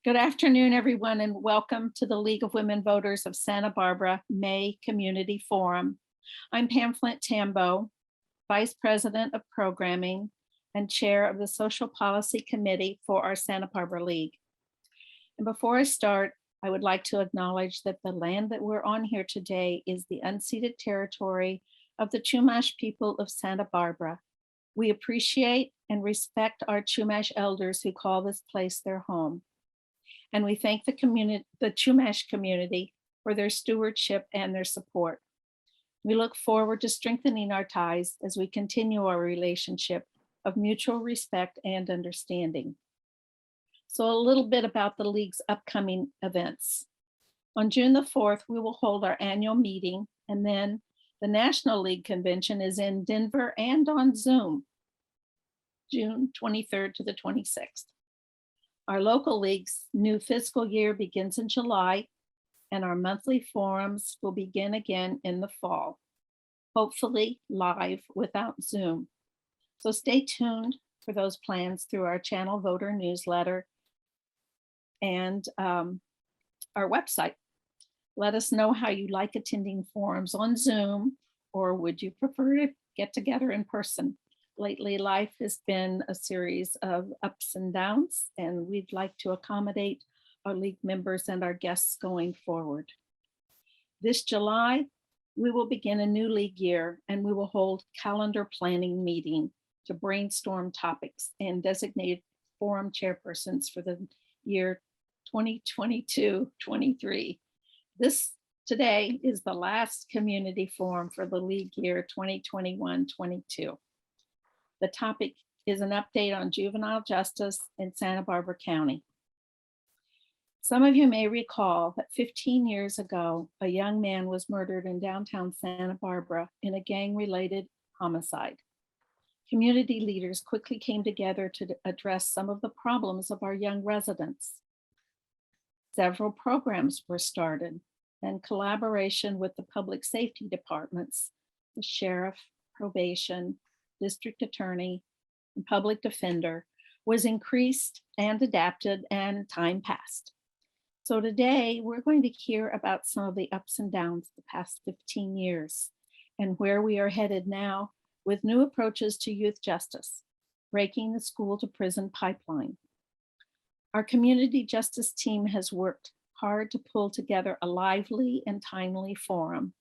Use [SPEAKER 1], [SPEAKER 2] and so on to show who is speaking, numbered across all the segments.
[SPEAKER 1] Good afternoon, everyone, and welcome to the League of Women Voters of Santa Barbara May Community Forum. I'm Pam Flint Tambo, Vice President of Programming and Chair of the Social Policy Committee for our Santa Barbara League. And before I start, I would like to acknowledge that the land that we're on here today is the unceded territory of the Chumash people of Santa Barbara. We appreciate and respect our Chumash elders who call this place their home. And we thank the Chumash community for their stewardship and their support. We look forward to strengthening our ties as we continue our relationship of mutual respect and understanding. So a little bit about the League's upcoming events. On June the 4th, we will hold our annual meeting, and then the National League Convention is in Denver and on Zoom, June 23rd to the 26th. Our local league's new fiscal year begins in July, and our monthly forums will begin again in the fall, hopefully live without Zoom. So stay tuned for those plans through our channel voter newsletter and our website. Let us know how you like attending forums on Zoom, or would you prefer to get together in person? Lately, life has been a series of ups and downs, and we'd like to accommodate our league members and our guests going forward. This July, we will begin a new league year, and we will hold calendar planning meeting to brainstorm topics and designate forum chairpersons for the year 2022-23. This today is the last community forum for the league year 2021-22. The topic is an update on juvenile justice in Santa Barbara County. Some of you may recall that 15 years ago, a young man was murdered in downtown Santa Barbara in a gang-related homicide. Community leaders quickly came together to address some of the problems of our young residents. Several programs were started, and collaboration with the public safety departments, the sheriff, probation, district attorney, and public defender was increased and adapted, and time passed. So today we're going to hear about some of the ups and downs the past 15 years and where we are headed now with new approaches to youth justice, breaking the school to prison pipeline. Our community justice team has worked hard to pull together a lively and timely forum.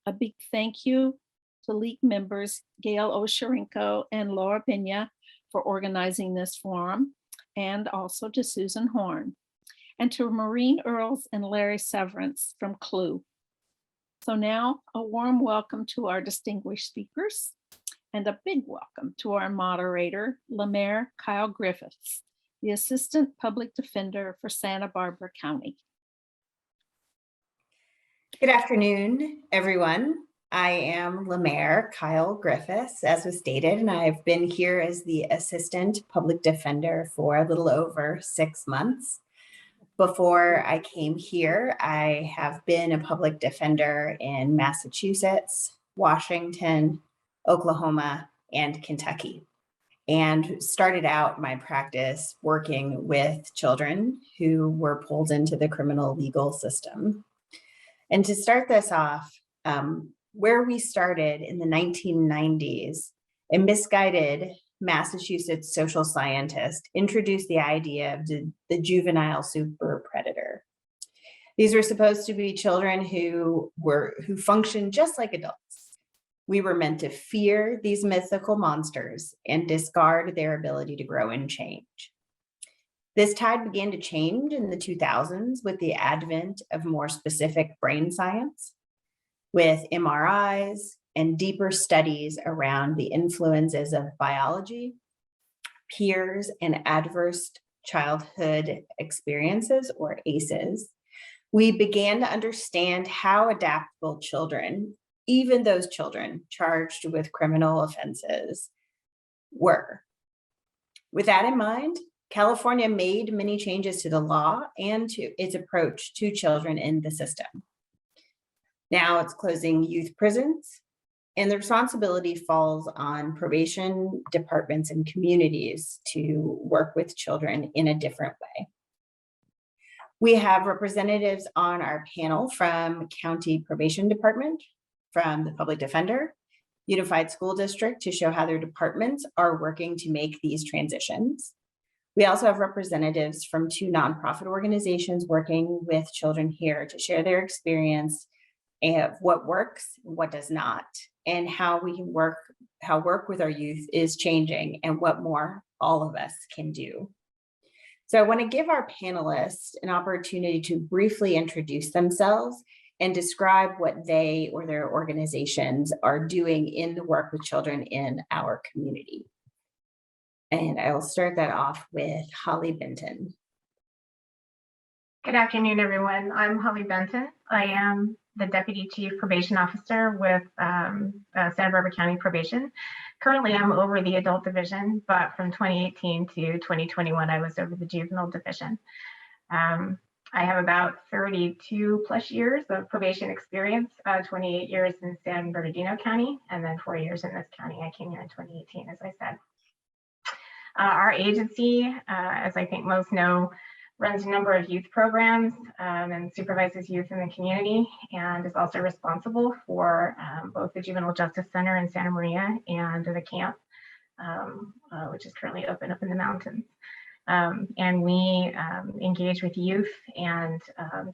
[SPEAKER 1] A big thank you to League members Gail Osharenko and Laura Pena for organizing this forum, and also to Susan Horn, and to Maureen Earls and Larry Severance from CLUE. So now a warm welcome to our distinguished speakers, and a big welcome to our moderator, Lemaire Kyle Griffiths, the Assistant Public Defender for Santa Barbara County.
[SPEAKER 2] Good afternoon, everyone. I am Lemaire Kyle Griffiths, as was stated, and I've been here as the Assistant Public Defender for a little over 6 months. Before I came here, I have been a public defender in Massachusetts, Washington, Oklahoma, and Kentucky, and started out my practice working with children who were pulled into the criminal legal system. And to start this off, where we started in the 1990s, a misguided Massachusetts social scientist introduced the idea of the juvenile super predator. These were supposed to be children who functioned just like adults. We were meant to fear these mythical monsters and discard their ability to grow and change. This tide began to change in the 2000s with the advent of more specific brain science, with MRIs and deeper studies around the influences of biology, peers, and adverse childhood experiences, or ACEs. We began to understand how adaptable children, even those children charged with criminal offenses, were. With that in mind, California made many changes to the law and to its approach to children in the system. Now it's closing youth prisons, and the responsibility falls on probation departments and communities to work with children in a different way. We have representatives on our panel from County Probation Department, from the Public Defender, Unified School District to show how their departments are working to make these transitions. We also have representatives from 2 nonprofit organizations working with children here to share their experience of what works, what does not, and how we can how work with our youth is changing and what more all of us can do. So I want to give our panelists an opportunity to briefly introduce themselves and describe what they or their organizations are doing in the work with children in our community. And I will start that off with Holly Benton.
[SPEAKER 3] Good afternoon, everyone. I'm Holly Benton. I am the Deputy Chief Probation Officer with Santa Barbara County Probation. Currently, I'm over the Adult Division, but from 2018 to 2021, I was over the Juvenile Division. I have about 32 plus years of probation experience, 28 years in San Bernardino County, and then 4 years in this county. I came here in 2018, as I said. Our agency, as I think most know, runs a number of youth programs and supervises youth in the community, and is also responsible for both the Juvenile Justice Center in Santa Maria and the camp, which is currently open up in the mountains. And we engage with youth and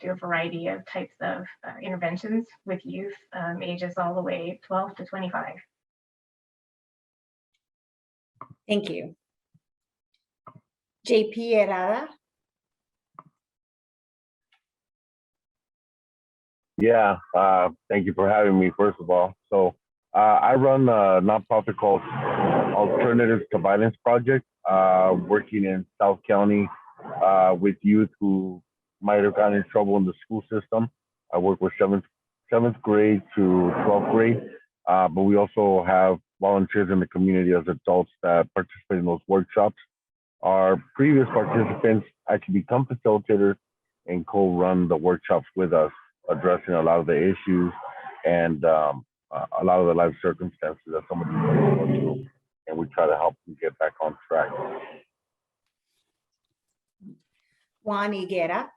[SPEAKER 3] do a variety of types of interventions with youth ages all the way 12 to 25.
[SPEAKER 2] Thank you. JP Herrera.
[SPEAKER 4] Yeah, thank you for having me, first of all. So I run a nonprofit called Alternatives to Violence Project, working in South County with youth who might have gotten in trouble in the school system. I work with seventh grade to 12th grade, but we also have volunteers in the community as adults that participate in those workshops. Our previous participants actually become facilitators and co-run the workshops with us, addressing a lot of the issues and a lot of the life circumstances that somebody is going through, and we try to help them get back on track.
[SPEAKER 2] Juan Higuera.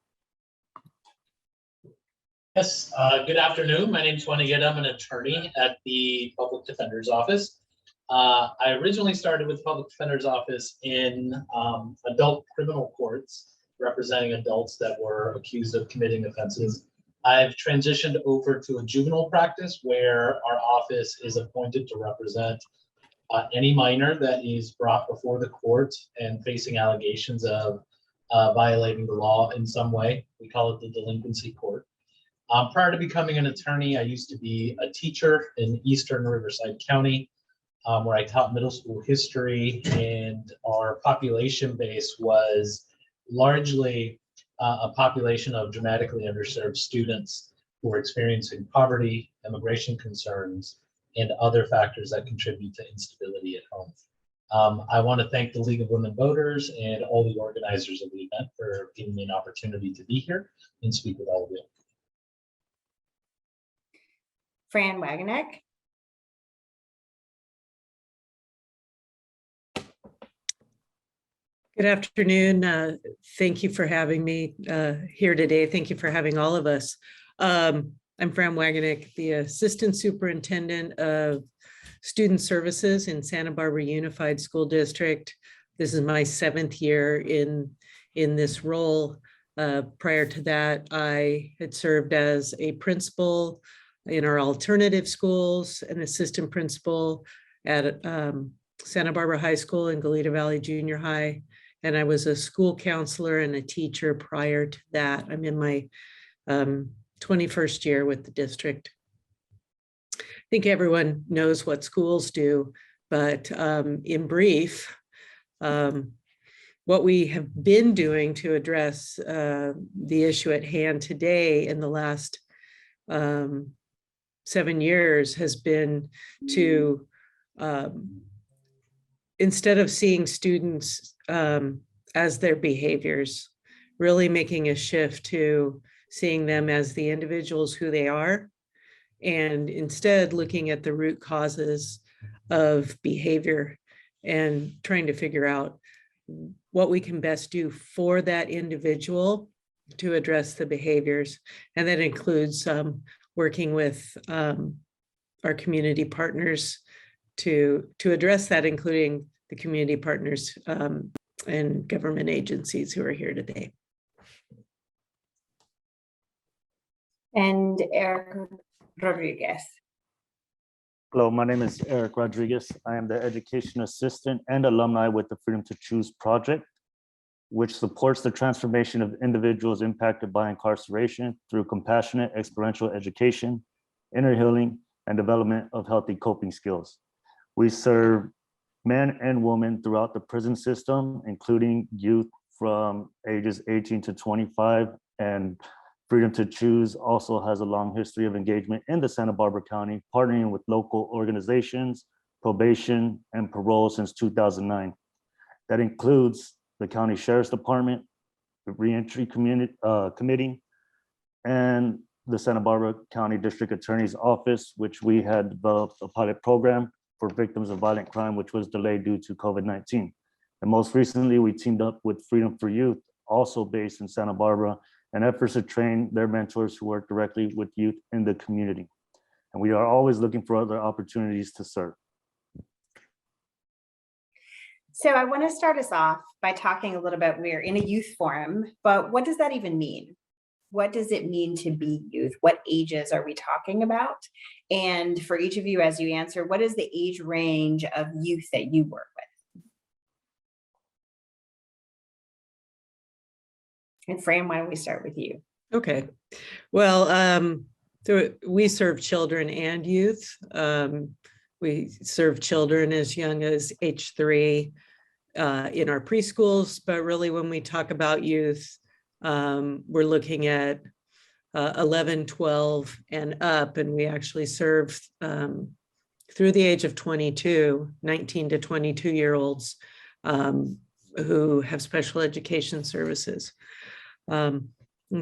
[SPEAKER 5] Yes, good afternoon. My name is Juan Higuera. I'm an attorney at the Public Defender's Office. I originally started with the Public Defender's Office in adult criminal courts, representing adults that were accused of committing offenses. I've transitioned over to a juvenile practice where our office is appointed to represent any minor that is brought before the court and facing allegations of violating the law in some way. We call it the delinquency court. Prior to becoming an attorney, I used to be a teacher in Eastern Riverside County, where I taught middle school history, and our population base was largely a population of dramatically underserved students who are experiencing poverty, immigration concerns, and other factors that contribute to instability at home. I want to thank the League of Women Voters and all the organizers of the event for giving me an opportunity to be here and speak with all of you.
[SPEAKER 2] Fran Wagner.
[SPEAKER 6] Good afternoon. Thank you for having me here today. Thank you for having all of us. I'm Fran Wagner, the Assistant Superintendent of Student Services in Santa Barbara Unified School District. This is my 7th year in this role. Prior to that, I had served as a principal in our alternative schools, an assistant principal at Santa Barbara High School and Goleta Valley Junior High. And I was a school counselor and a teacher prior to that. I'm in my 21st year with the district. I think everyone knows what schools do, but in brief, what we have been doing to address the issue at hand today in the last 7 years has been to, instead of seeing students as their behaviors, really making a shift to seeing them as the individuals who they are, and instead looking at the root causes of behavior and trying to figure out what we can best do for that individual to address the behaviors. And that includes working with our community partners to address that, including the community partners and government agencies who are here today.
[SPEAKER 2] And Eric Rodriguez.
[SPEAKER 7] Hello, my name is Eric Rodriguez. I am the education assistant and alumni with the Freedom to Choose project, which supports the transformation of individuals impacted by incarceration through compassionate experiential education, inner healing, and development of healthy coping skills. We serve men and women throughout the prison system, including youth from ages 18 to 25, and Freedom to Choose also has a long history of engagement in the Santa Barbara County, partnering with local organizations, probation, and parole since 2009. That includes the County Sheriff's Department, the Reentry Committee, and the Santa Barbara County District Attorney's Office, which we had developed a pilot program for victims of violent crime, which was delayed due to COVID-19. And most recently, we teamed up with Freedom for Youth, also based in Santa Barbara, and efforts to train their mentors who work directly with youth in the community. And we are always looking for other opportunities to serve.
[SPEAKER 2] So I want to start us off by talking a little bit, we're in a youth forum, but what does that even mean? What does it mean to be youth? What ages are we talking about? And for each of you, as you answer, what is the age range of youth that you work with? And Fran, why don't we start with you?
[SPEAKER 6] Okay, well, so we serve children and youth. We serve children as young as age 3 in our preschools, but really when we talk about youth, we're looking at 11, 12 and up, and we actually serve through the age of 22, 19 to 22-year-olds who have special education services.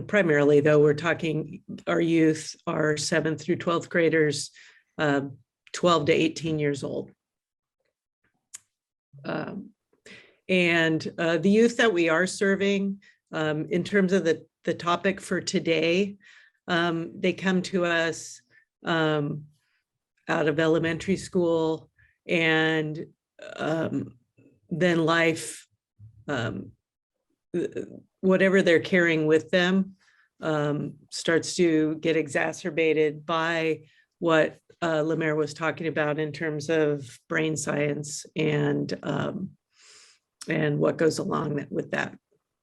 [SPEAKER 6] Primarily, though, we're talking our youth are 7th through 12th graders, 12 to 18 years old. And the youth that we are serving, in terms of the topic for today, they come to us out of elementary school, and then life, whatever they're carrying with them starts to get exacerbated by what Lemaire was talking about in terms of brain science and what goes along with that.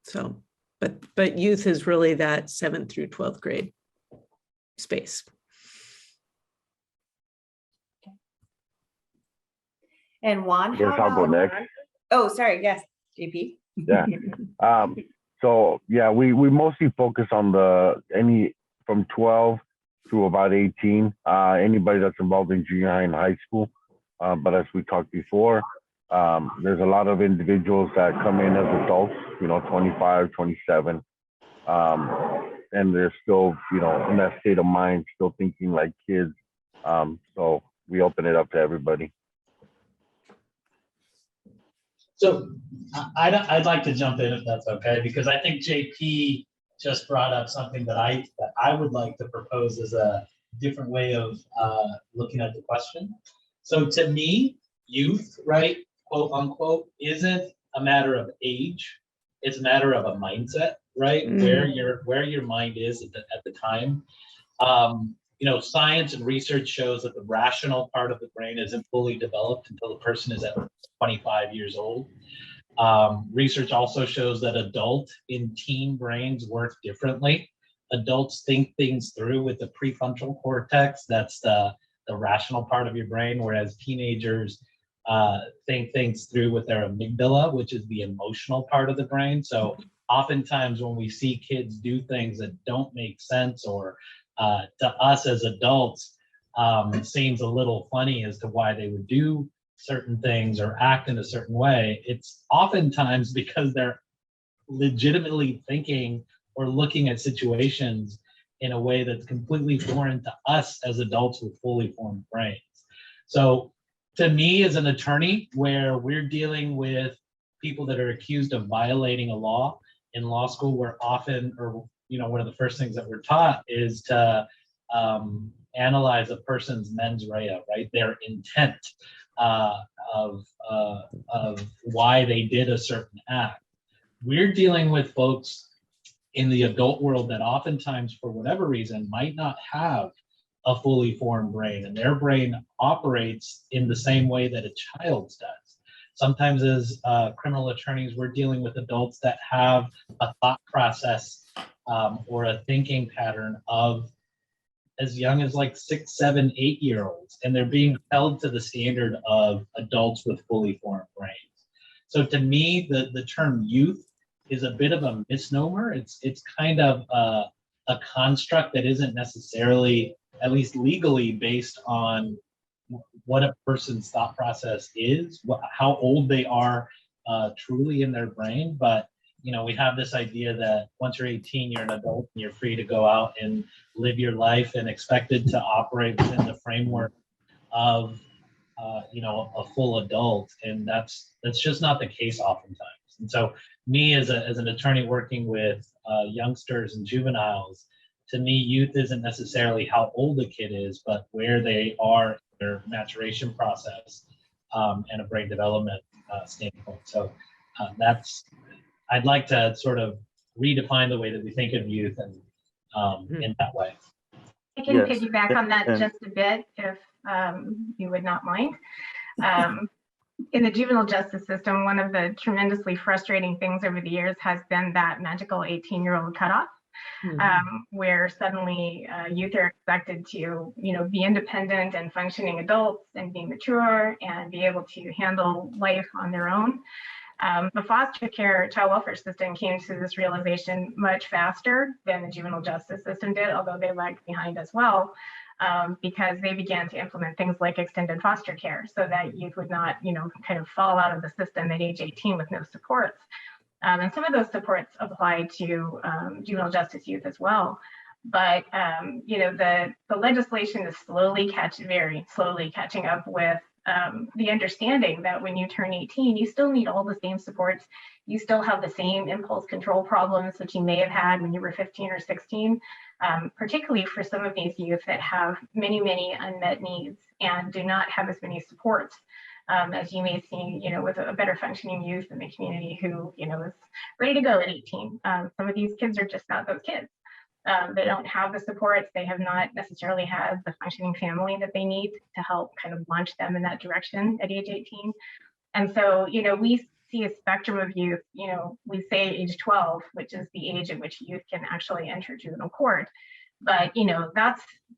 [SPEAKER 6] So, but youth is really that 7th through 12th grade space.
[SPEAKER 2] And Juan,
[SPEAKER 4] Yes, I'll go next.
[SPEAKER 2] Oh, sorry. Yes, JP.
[SPEAKER 4] Yeah. So yeah, we mostly focus on any from 12 to about 18, anybody that's involved in junior high and high school. But as we talked before, there's a lot of individuals that come in as adults, 25, 27, and they're still, in that state of mind, still thinking like kids. So we open it up to everybody.
[SPEAKER 5] So I'd like to jump in if that's okay, because I think JP just brought up something that I would like to propose as a different way of looking at the question. So to me, youth, right, quote unquote, isn't a matter of age. It's a matter of a mindset, right? Where your mind is at the time. Science and research shows that the rational part of the brain isn't fully developed until the person is at 25 years old. Research also shows that adult and teen brains work differently. Adults think things through with the prefrontal cortex. That's the rational part of your brain, whereas teenagers think things through with their amygdala, which is the emotional part of the brain. So oftentimes when we see kids do things that don't make sense, or to us as adults, it seems a little funny as to why they would do certain things or act in a certain way, it's oftentimes because they're legitimately thinking or looking at situations in a way that's completely foreign to us as adults with fully formed brains. So to me as an attorney, where we're dealing with people that are accused of violating a law in law school, we're often, or one of the first things that we're taught is to analyze a person's mens rea, right? Their intent of why they did a certain act. We're dealing with folks in the adult world that oftentimes, for whatever reason, might not have a fully formed brain, and their brain operates in the same way that a child's does. Sometimes as criminal attorneys, we're dealing with adults that have a thought process or a thinking pattern of as young as like 6, 7, 8-year-olds, and they're being held to the standard of adults with fully formed brains. So to me, the term youth is a bit of a misnomer. It's kind of a construct that isn't necessarily, at least legally, based on what a person's thought process is, how old they are truly in their brain. But we have this idea that once you're 18, you're an adult and you're free to go out and live your life and expected to operate within the framework of a full adult, and that's just not the case oftentimes. And so me as an attorney working with youngsters and juveniles, to me, youth isn't necessarily how old a kid is, but where they are in their maturation process and a brain development standpoint. So I'd like to sort of redefine the way that we think of youth and in that way.
[SPEAKER 3] I can piggyback on that just a bit, if you would not mind. In the juvenile justice system, one of the tremendously frustrating things over the years has been that magical 18-year-old cutoff, where suddenly youth are expected to, be independent and functioning adults and be mature and be able to handle life on their own. The foster care child welfare system came to this realization much faster than the juvenile justice system did, although they lagged behind as well, because they began to implement things like extended foster care so that youth would not, kind of fall out of the system at age 18 with no supports. And some of those supports apply to juvenile justice youth as well. But, the legislation is very slowly catching up with the understanding that when you turn 18, you still need all the same supports. You still have the same impulse control problems that you may have had when you were 15 or 16, particularly for some of these youth that have many, many unmet needs and do not have as many supports as you may see, with a better functioning youth in the community who, is ready to go at 18. Some of these kids are just not those kids. They don't have the supports. They have not necessarily had the functioning family that they need to help kind of launch them in that direction at age 18. And so, we see a spectrum of youth. We say age 12, which is the age at which youth can actually enter juvenile court. But,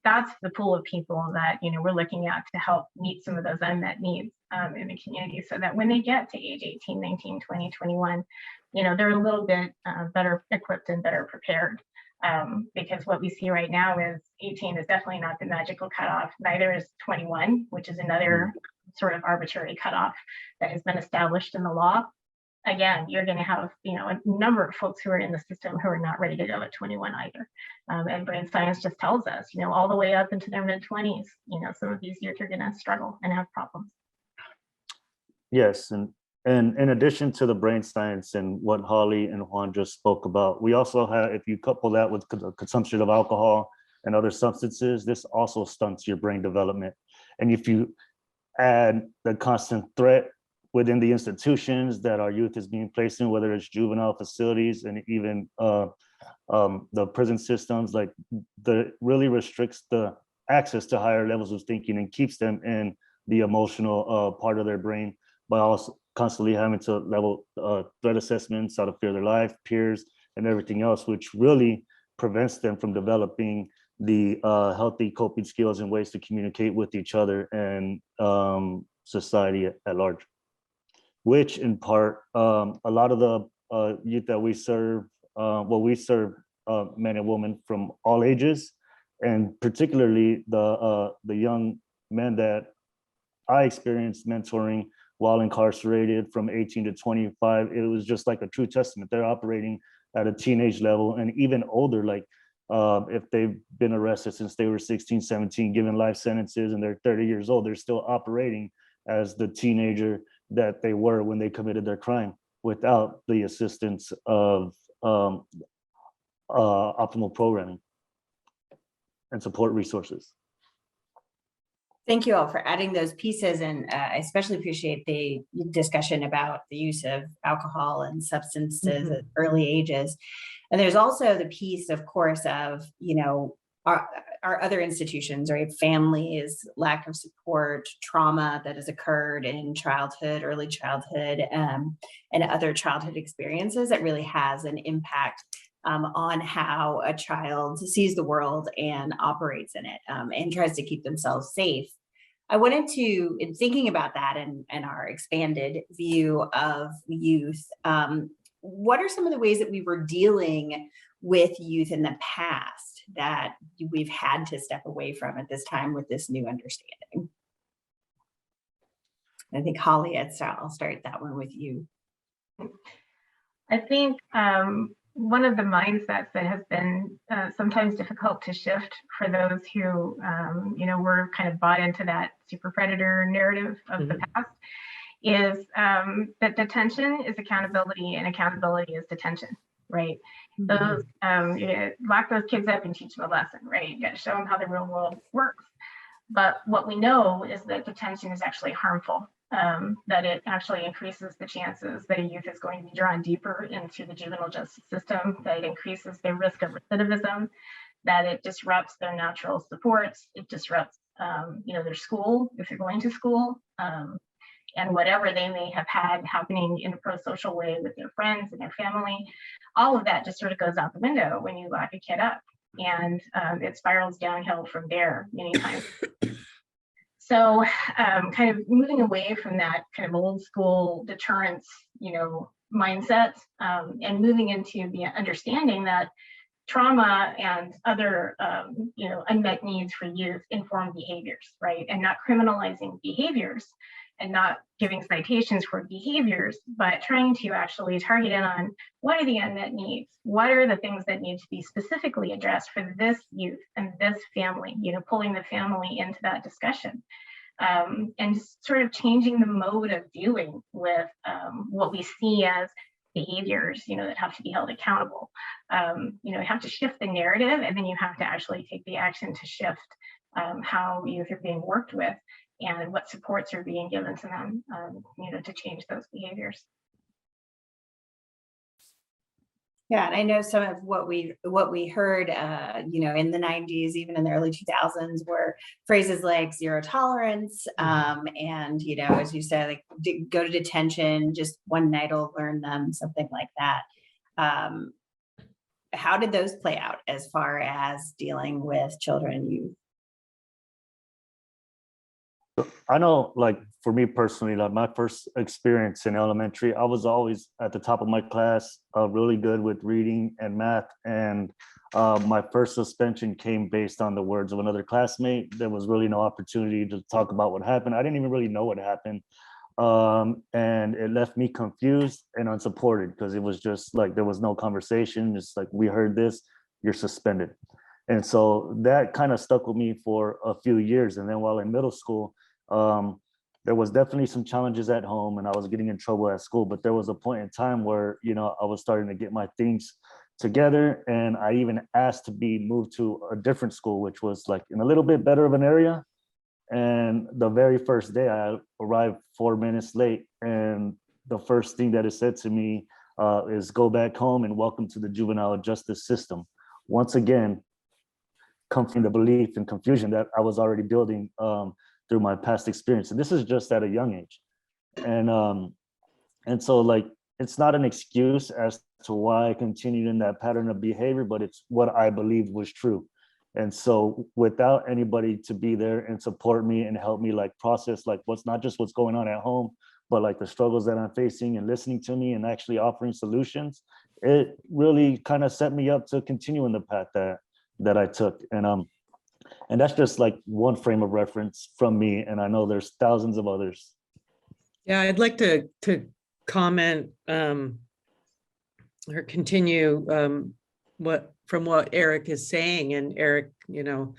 [SPEAKER 3] that's the pool of people that, we're looking at to help meet some of those unmet needs in the community, so that when they get to age 18, 19, 20, 21, they're a little bit better equipped and better prepared. Because what we see right now is 18 is definitely not the magical cutoff. Neither is 21, which is another sort of arbitrary cutoff that has been established in the law. Again, you're going to have, a number of folks who are in the system who are not ready to go at 21 either. And brain science just tells us, all the way up into their mid-20s, some of these youth are going to struggle and have problems.
[SPEAKER 7] Yes, and in addition to the brain science and what Holly and Juan just spoke about, we also have, if you couple that with the consumption of alcohol and other substances, this also stunts your brain development. And if you add the constant threat within the institutions that our youth is being placed in, whether it's juvenile facilities and even the prison systems, like really restricts the access to higher levels of thinking and keeps them in the emotional part of their brain by also constantly having to level threat assessments out of fear of their life, peers, and everything else, which really prevents them from developing the healthy coping skills and ways to communicate with each other and society at large. Which in part, a lot of the youth that we serve, we serve men and women from all ages, and particularly the young men that I experienced mentoring while incarcerated from 18 to 25. It was just like a true testament. They're operating at a teenage level and even older, like if they've been arrested since they were 16, 17, given life sentences, and they're 30 years old, they're still operating as the teenager that they were when they committed their crime without the assistance of optimal programming and support resources.
[SPEAKER 2] Thank you all for adding those pieces, and I especially appreciate the discussion about the use of alcohol and substances at early ages. And there's also the piece, of course, of, you know, our other institutions, right? Families, lack of support, trauma that has occurred in childhood, early childhood, and other childhood experiences that really has an impact on how a child sees the world and operates in it, and tries to keep themselves safe. I wanted to, in thinking about that and our expanded view of youth, what are some of the ways that we were dealing with youth in the past that we've had to step away from at this time with this new understanding? I think Holly, I'll start that one with you.
[SPEAKER 3] I think one of the mindsets that has been sometimes difficult to shift for those who, you know, were kind of bought into that super predator narrative of the past is that detention is accountability and accountability is detention, right? Those, you lock those kids up and teach them a lesson, right? You got to show them how the real world works. But what we know is that detention is actually harmful. That it actually increases the chances that a youth is going to be drawn deeper into the juvenile justice system, that it increases their risk of recidivism, that it disrupts their natural supports, it disrupts you know, their school, if they're going to school, and whatever they may have had happening in a pro-social way with their friends and their family. All of that just sort of goes out the window when you lock a kid up, and it spirals downhill from there many times. So kind of moving away from that kind of old school deterrence, you know, mindset, and moving into the understanding that trauma and other, you know, unmet needs for youth inform behaviors, right? And not criminalizing behaviors and not giving citations for behaviors, but trying to actually target in on what are the unmet needs? What are the things that need to be specifically addressed for this youth and this family, you know, pulling the family into that discussion. And sort of changing the mode of dealing with what we see as behaviors, you know, that have to be held accountable. You know, you have to shift the narrative, and then you have to actually take the action to shift how youth are being worked with and what supports are being given to them, you know, to change those behaviors.
[SPEAKER 2] Yeah, and I know some of what we heard, you know, in the 90s, even in the early 2000s, were phrases like zero tolerance, and, you know, as you said, like go to detention, just one night will learn them, something like that. How did those play out as far as dealing with children and youth?
[SPEAKER 7] I know, like, for me personally, like my first experience in elementary, I was always at the top of my class, really good with reading and math. And my first suspension came based on the words of another classmate. There was really no opportunity to talk about what happened. I didn't even really know what happened. And it left me confused and unsupported, because it was just like, there was no conversation. It's like, we heard this, you're suspended. And so that kind of stuck with me for a few years. And then while in middle school, there was definitely some challenges at home, and I was getting in trouble at school, but there was a point in time where, you know, I was starting to get my things together, and I even asked to be moved to a different school, which was like in a little bit better of an area. And the very first day I arrived 4 minutes late, and the first thing that it said to me is go back home and welcome to the juvenile justice system. Once again, comforting the belief and confusion that I was already building through my past experience. And this is just at a young age. And so, like, it's not an excuse as to why I continued in that pattern of behavior, but it's what I believed was true. And so without anybody to be there and support me and help me like process like what's not just what's going on at home, but like the struggles that I'm facing, and listening to me and actually offering solutions, it really kind of set me up to continue in the path that I took. And that's just like one frame of reference from me. And I know there's thousands of others.
[SPEAKER 6] Yeah, I'd like to comment or continue what Eric is saying. And Eric, you know,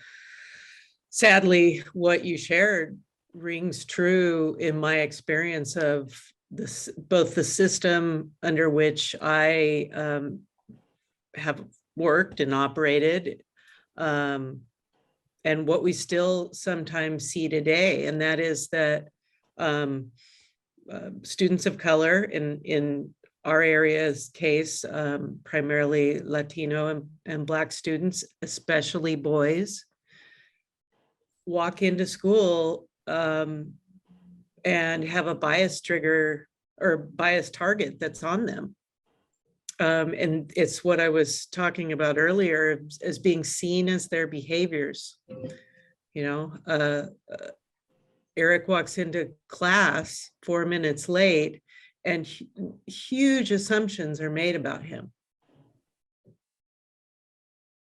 [SPEAKER 6] sadly, what you shared rings true in my experience of this, both the system under which I have worked and operated, and what we still sometimes see today, and that is that students of color in our area's case, primarily Latino and Black students, especially boys, walk into school and have a bias trigger or bias target that's on them. And it's what I was talking about earlier as being seen as their behaviors. You know, Eric walks into class 4 minutes late and huge assumptions are made about him.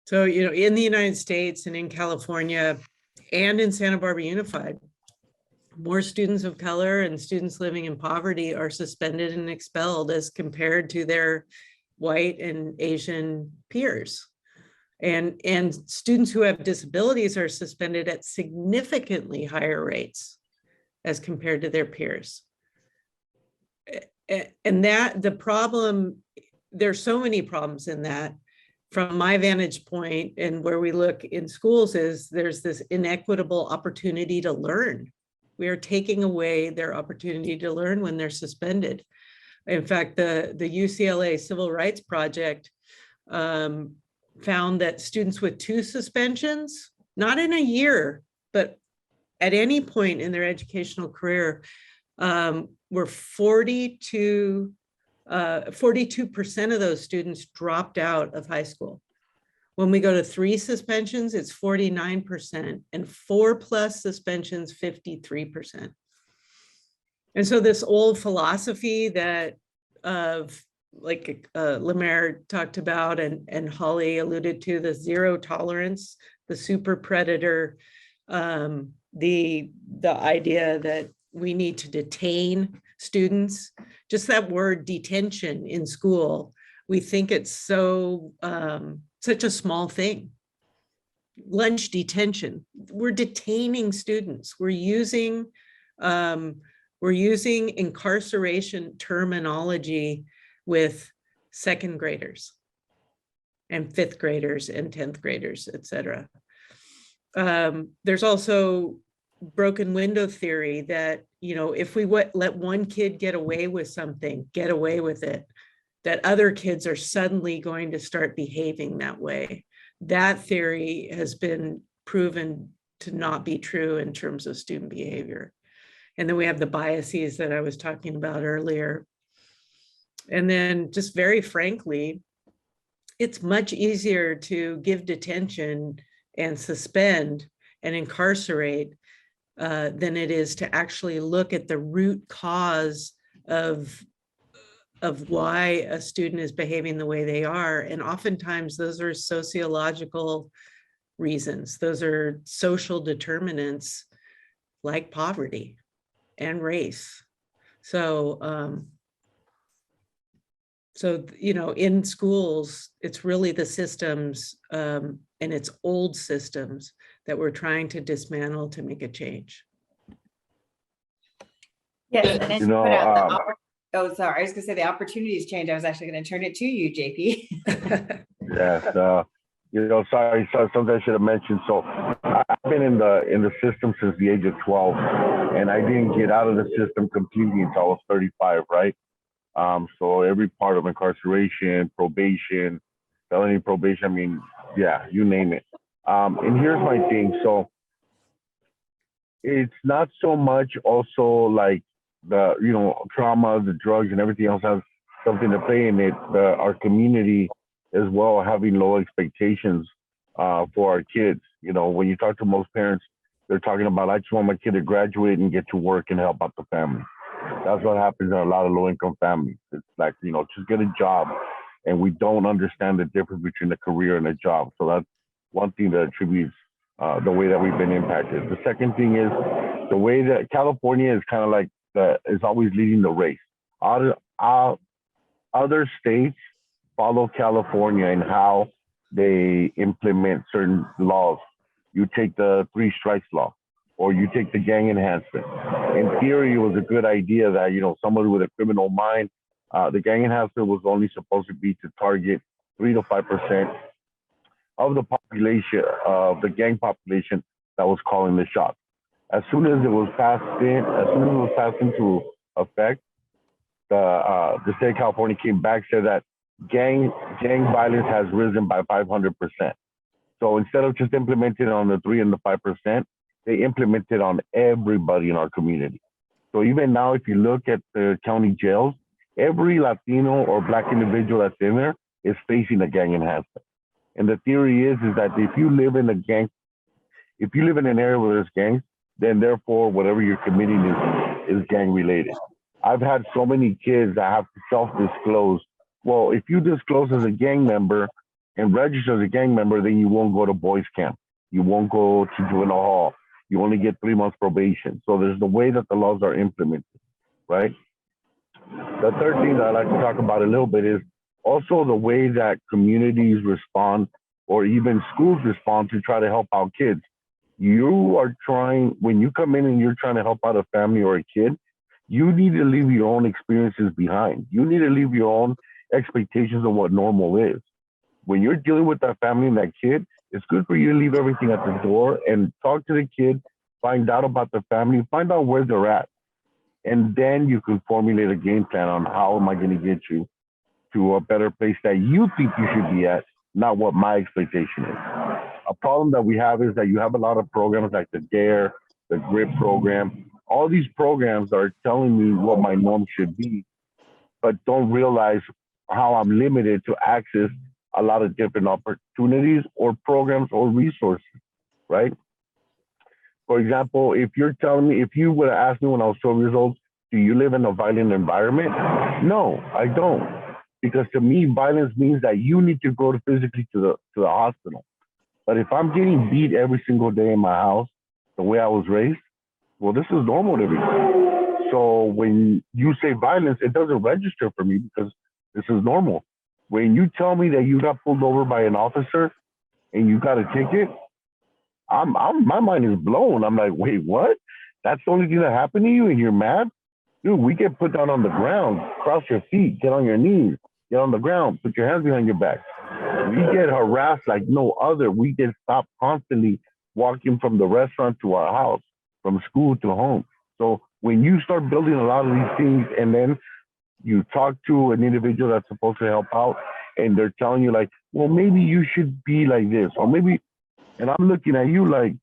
[SPEAKER 6] So, you know, in the United States and in California and in Santa Barbara Unified, more students of color and students living in poverty are suspended and expelled as compared to their white and Asian peers. And students who have disabilities are suspended at significantly higher rates as compared to their peers. And that the problem, there's so many problems in that. From my vantage point and where we look in schools is there's this inequitable opportunity to learn. We are taking away their opportunity to learn when they're suspended. In fact, the UCLA Civil Rights Project found that students with 2 suspensions, not in a year, but at any point in their educational career, were 42% of those students dropped out of high school. When we go to 3 suspensions, it's 49%, and 4+ suspensions, 53%. And so this old philosophy that like Lemaire talked about and Holly alluded to, the zero tolerance, the super predator, the idea that we need to detain students, just that word detention in school, we think it's so such a small thing. Lunch detention, we're detaining students. We're using incarceration terminology with 2nd graders and 5th graders and 10th graders, et cetera. There's also broken window theory that, you know, if we let one kid get away with something, get away with it, that other kids are suddenly going to start behaving that way. That theory has been proven to not be true in terms of student behavior. And then we have the biases that I was talking about earlier. And then just very frankly, it's much easier to give detention and suspend and incarcerate than it is to actually look at the root cause of why a student is behaving the way they are. And oftentimes those are sociological reasons. Those are social determinants like poverty and race. So, you know, in schools, it's really the systems and it's old systems that we're trying to dismantle to make a change.
[SPEAKER 2] Yes, and then
[SPEAKER 4] You
[SPEAKER 2] you
[SPEAKER 4] know,
[SPEAKER 2] put out oh, sorry, I was gonna say the opportunities change. I was actually gonna turn it to you, JP.
[SPEAKER 4] yes, you know, sorry, something I should have mentioned. So I've been in the system since the age of 12, and I didn't get out of the system completely until I was 35, right? So every part of incarceration, probation, felony probation, I mean, yeah, you name it. And here's my thing. So it's not so much also like the, you know, trauma, the drugs and everything else has something to play in it. Our community as well, having low expectations for our kids. You know, when you talk to most parents, they're talking about, I just want my kid to graduate and get to work and help out the family. That's what happens in a lot of low-income families. It's like, you know, just get a job. And we don't understand the difference between a career and a job. So that's one thing that attributes the way that we've been impacted. The second thing is the way that California is kind of like, is always leading the race. Other states follow California in how they implement certain laws. You take the 3 strikes law, or you take the gang enhancement. In theory, it was a good idea that, you know, somebody with a criminal mind, the gang enhancement was only supposed to be to target 3 to 5% of the population, of the gang population that was calling the shots. As soon as it was passed into effect, the state of California came back, said that gang violence has risen by 500%. So instead of just implementing it on the 3 and the 5%, they implemented on everybody in our community. So even now, if you look at the county jails, every Latino or Black individual that's in there is facing a gang enhancement. And the theory is that if you live in an area where there's gangs, then therefore whatever you're committing is gang related. I've had so many kids that have to self-disclose. Well, if you disclose as a gang member and register as a gang member, then you won't go to boys camp. You won't go to juvenile hall. You only get 3 months probation. So there's the way that the laws are implemented, right? The third thing that I like to talk about a little bit is also the way that communities respond, or even schools respond to try to help out kids. When you come in and you're trying to help out a family or a kid, you need to leave your own experiences behind. You need to leave your own expectations of what normal is. When you're dealing with that family and that kid, it's good for you to leave everything at the door and talk to the kid, find out about the family, find out where they're at. And then you can formulate a game plan on how am I going to get you to a better place that you think you should be at, not what my expectation is. A problem that we have is that you have a lot of programs like the DARE, the GRIP program. All these programs are telling me what my norm should be, but don't realize how I'm limited to access a lot of different opportunities or programs or resources, right? For example, if you would have asked me when I was 12 years old, do you live in a violent environment? No, I don't. Because to me, violence means that you need to go physically to the hospital. But if I'm getting beat every single day in my house, the way I was raised, well, this is normal to me. So when you say violence, it doesn't register for me because this is normal. When you tell me that you got pulled over by an officer and you got a ticket, my mind is blown. I'm like, wait, what? That's the only thing that happened to you and you're mad? Dude, we get put down on the ground, cross your feet, get on your knees, get on the ground, put your hands behind your back. We get harassed like no other. We get stopped constantly walking from the restaurant to our house, from school to home. So when you start building a lot of these things and then you talk to an individual that's supposed to help out and they're telling you like, well, maybe you should be like this, or maybe, and I'm looking at you like,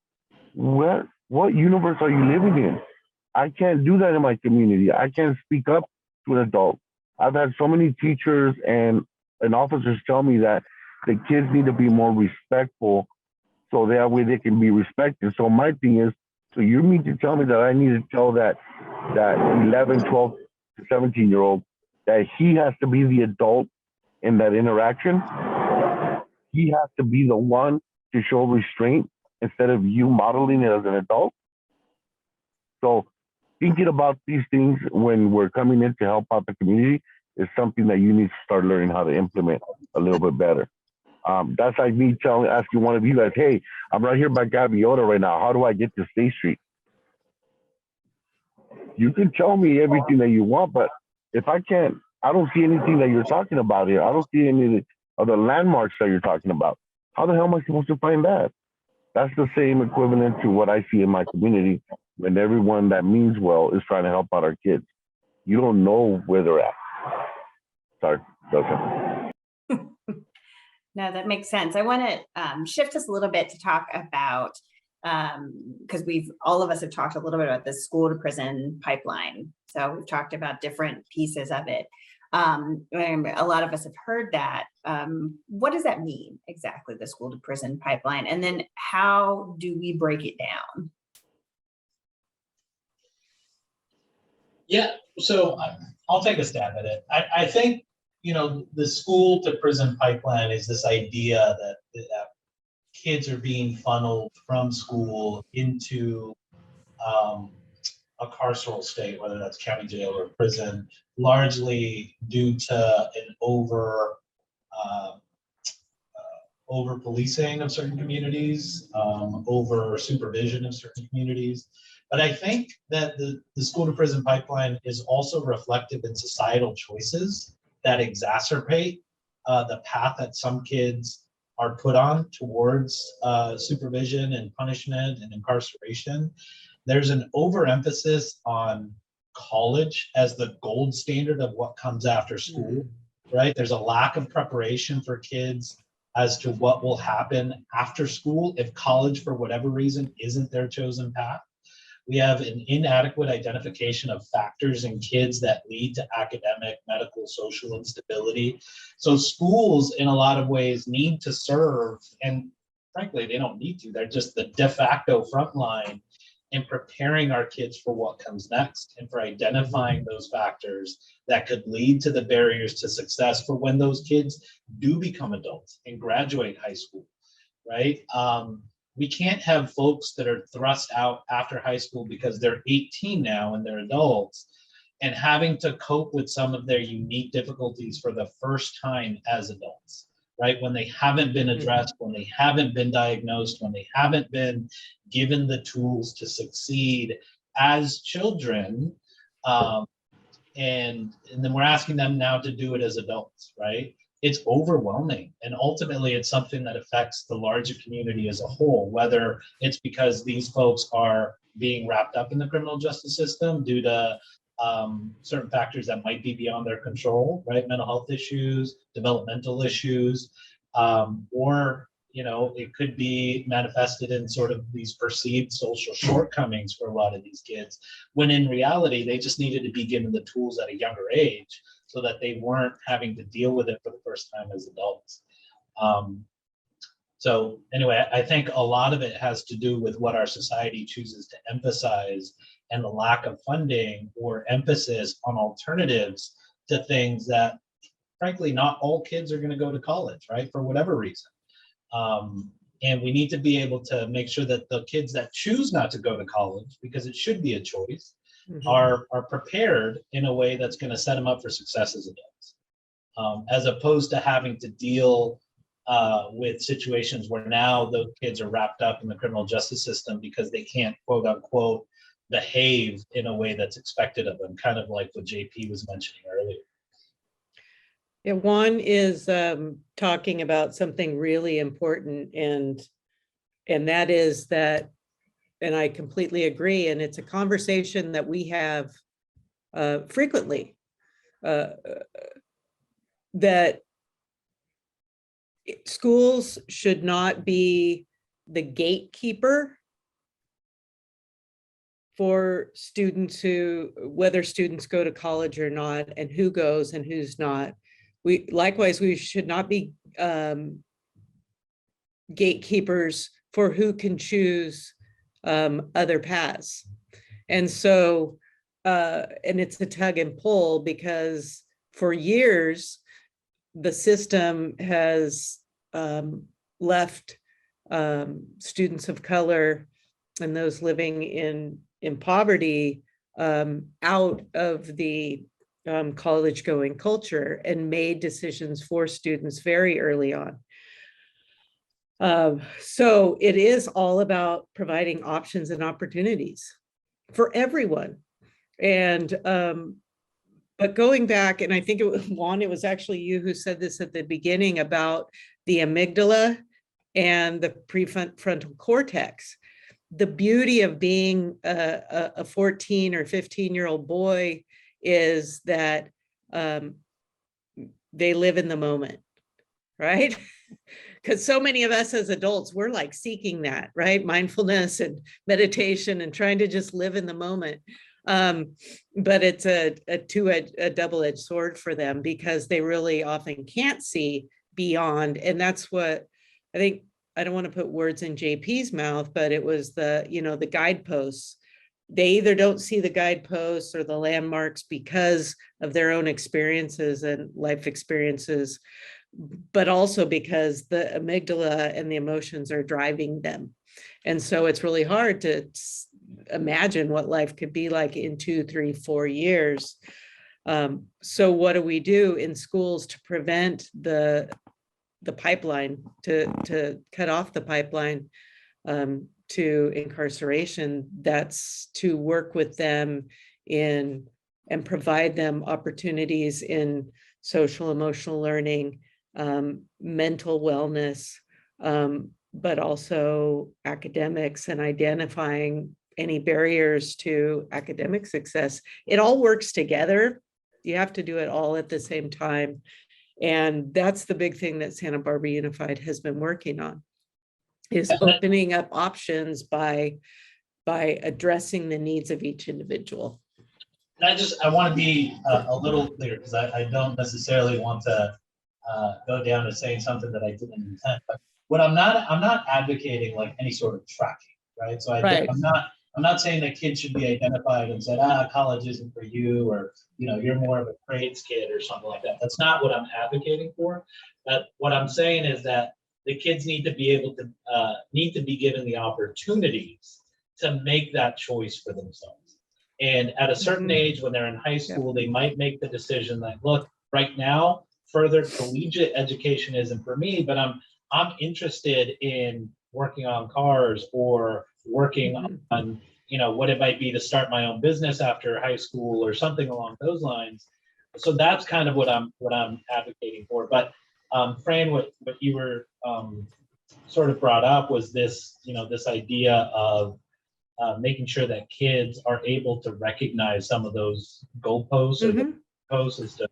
[SPEAKER 4] what universe are you living in? I can't do that in my community. I can't speak up to an adult. I've had so many teachers and officers tell me that the kids need to be more respectful so that way they can be respected. So my thing is, so you mean to tell me that I need to tell that 11, 12 to 17-year-old that he has to be the adult in that interaction? He has to be the one to show restraint instead of you modeling it as an adult? So thinking about these things when we're coming in to help out the community is something that you need to start learning how to implement a little bit better. That's like me asking one of you guys, hey, I'm right here by Gaviota right now. How do I get to State Street? You can tell me everything that you want, but if I can't, I don't see anything that you're talking about here. I don't see any of the landmarks that you're talking about. How the hell am I supposed to find that? That's the same equivalent to what I see in my community when everyone that means well is trying to help out our kids. You don't know where they're at. Sorry, okay.
[SPEAKER 2] No, that makes sense. I want to shift us a little bit to talk about, because all of us have talked a little bit about the school to prison pipeline. So we've talked about different pieces of it. And a lot of us have heard that. What does that mean exactly, the school to prison pipeline? And then how do we break it down?
[SPEAKER 5] Yeah, so I'll take a stab at it. I think, the school to prison pipeline is this idea that kids are being funneled from school into a carceral state, whether that's county jail or prison, largely due to an over policing of certain communities, over supervision of certain communities. But I think that the school to prison pipeline is also reflective in societal choices that exacerbate the path that some kids are put on towards supervision and punishment and incarceration. There's an overemphasis on college as the gold standard of what comes after school, right? There's a lack of preparation for kids as to what will happen after school if college, for whatever reason, isn't their chosen path. We have an inadequate identification of factors in kids that lead to academic, medical, social instability. So schools, in a lot of ways, need to serve, and frankly, they don't need to. They're just the de facto frontline in preparing our kids for what comes next and for identifying those factors that could lead to the barriers to success for when those kids do become adults and graduate high school, right? We can't have folks that are thrust out after high school because they're 18 now and they're adults and having to cope with some of their unique difficulties for the first time as adults, right? When they haven't been addressed, when they haven't been diagnosed, when they haven't been given the tools to succeed as children. And then we're asking them now to do it as adults, right? It's overwhelming. And ultimately, it's something that affects the larger community as a whole, whether it's because these folks are being wrapped up in the criminal justice system due to certain factors that might be beyond their control, right? Mental health issues, developmental issues, or it could be manifested in sort of these perceived social shortcomings for a lot of these kids, when in reality, they just needed to be given the tools at a younger age so that they weren't having to deal with it for the first time as adults. So anyway, I think a lot of it has to do with what our society chooses to emphasize and the lack of funding or emphasis on alternatives to things that, frankly, not all kids are going to go to college, right? For whatever reason. And we need to be able to make sure that the kids that choose not to go to college, because it should be a choice, are prepared in a way that's going to set them up for success as adults, as opposed to having to deal with situations where now those kids are wrapped up in the criminal justice system because they can't, quote unquote, behave in a way that's expected of them, kind of like what JP was mentioning earlier.
[SPEAKER 6] Yeah, Juan is talking about something really important, and that is that, and I completely agree, and it's a conversation that we have frequently, that schools should not be the gatekeeper for students whether students go to college or not, and who goes and who's not. We should not be gatekeepers for who can choose other paths. And so, and it's a tug and pull, because for years, the system has left students of color and those living in poverty out of the college going culture, and made decisions for students very early on. So it is all about providing options and opportunities for everyone. And but going back, and I think it was Juan, it was actually you who said this at the beginning about the amygdala and the prefrontal cortex. The beauty of being a 14 or 15-year-old boy is that they live in the moment, right? Because so many of us as adults, we're like seeking that, right? Mindfulness and meditation and trying to just live in the moment. But it's a double-edged sword for them, because they really often can't see beyond. And that's what I think. I don't want to put words in JP's mouth, but it was the guideposts. They either don't see the guideposts or the landmarks because of their own experiences and life experiences, but also because the amygdala and the emotions are driving them. And so it's really hard to imagine what life could be like in 2, 3, 4 years. So what do we do in schools to prevent the pipeline, to cut off the pipeline to incarceration? That's to work with them and provide them opportunities in social emotional learning, mental wellness, but also academics and identifying any barriers to academic success. It all works together. You have to do it all at the same time. And that's the big thing that Santa Barbara Unified has been working on, is opening up options by addressing the needs of each individual.
[SPEAKER 5] I want to be a little clear, because I don't necessarily want to go down to saying something that I didn't intend. But what I'm not advocating like any sort of tracking, right? So
[SPEAKER 6] Right.
[SPEAKER 5] I'm not saying that kids should be identified and said, college isn't for you, or you're more of a grades kid or something like that. That's not what I'm advocating for. But what I'm saying is that the kids need to be able to be given the opportunities to make that choice for themselves. And at a certain age, when they're in high school, they might make the decision that, look, right now, further collegiate education isn't for me, but I'm interested in working on cars, or working on, what it might be to start my own business after high school or something along those lines. So that's kind of what I'm advocating for. But Fran, what you were sort of brought up was this, this idea of making sure that kids are able to recognize some of those goalposts or the posts as to,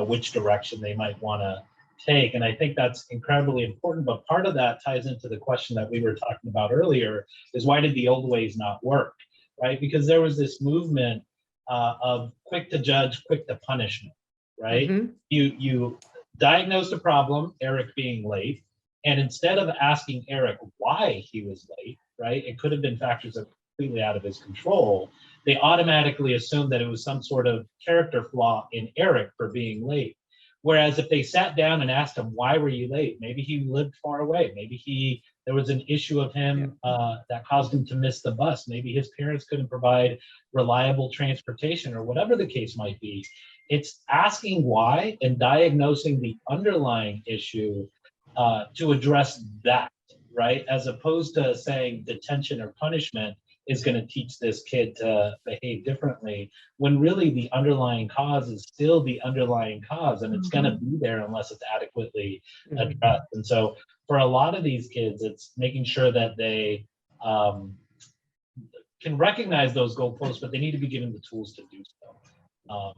[SPEAKER 5] which direction they might want to take. And I think that's incredibly important. But part of that ties into the question that we were talking about earlier, is why did the old ways not work, right? Because there was this movement of quick to judge, quick to punishment, right? You diagnosed a problem, Eric being late, and instead of asking Eric why he was late, right? It could have been factors that were completely out of his control. They automatically assumed that it was some sort of character flaw in Eric for being late. Whereas if they sat down and asked him, why were you late? Maybe he lived far away. Maybe there was an issue of him that caused him to miss the bus. Maybe his parents couldn't provide reliable transportation, or whatever the case might be. It's asking why and diagnosing the underlying issue to address that, right? As opposed to saying detention or punishment is going to teach this kid to behave differently, when really the underlying cause is still the underlying cause, and it's going to be there unless it's adequately addressed. And so for a lot of these kids, it's making sure that they can recognize those goalposts, but they need to be given the tools to do so.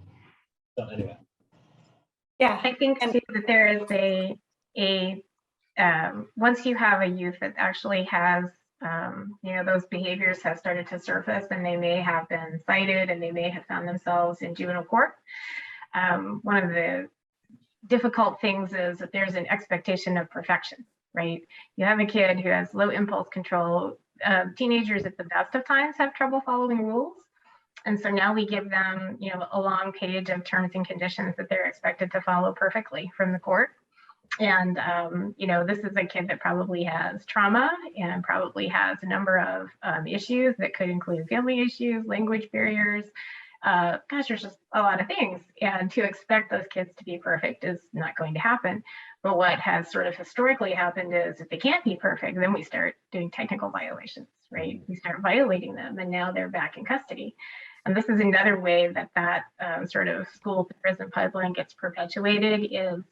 [SPEAKER 5] So anyway.
[SPEAKER 3] Yeah, I think too that there is a once you have a youth that actually has those behaviors have started to surface, and they may have been cited, and they may have found themselves in juvenile court. One of the difficult things is that there's an expectation of perfection, right? You have a kid who has low impulse control. Teenagers at the best of times have trouble following rules. And so now we give them, a long page of terms and conditions that they're expected to follow perfectly from the court. And, this is a kid that probably has trauma and probably has a number of issues that could include family issues, language barriers. There's just a lot of things. And to expect those kids to be perfect is not going to happen. But what has sort of historically happened is, if they can't be perfect, then we start doing technical violations, right? We start violating them, and now they're back in custody. And this is another way that sort of school to prison pipeline gets perpetuated, is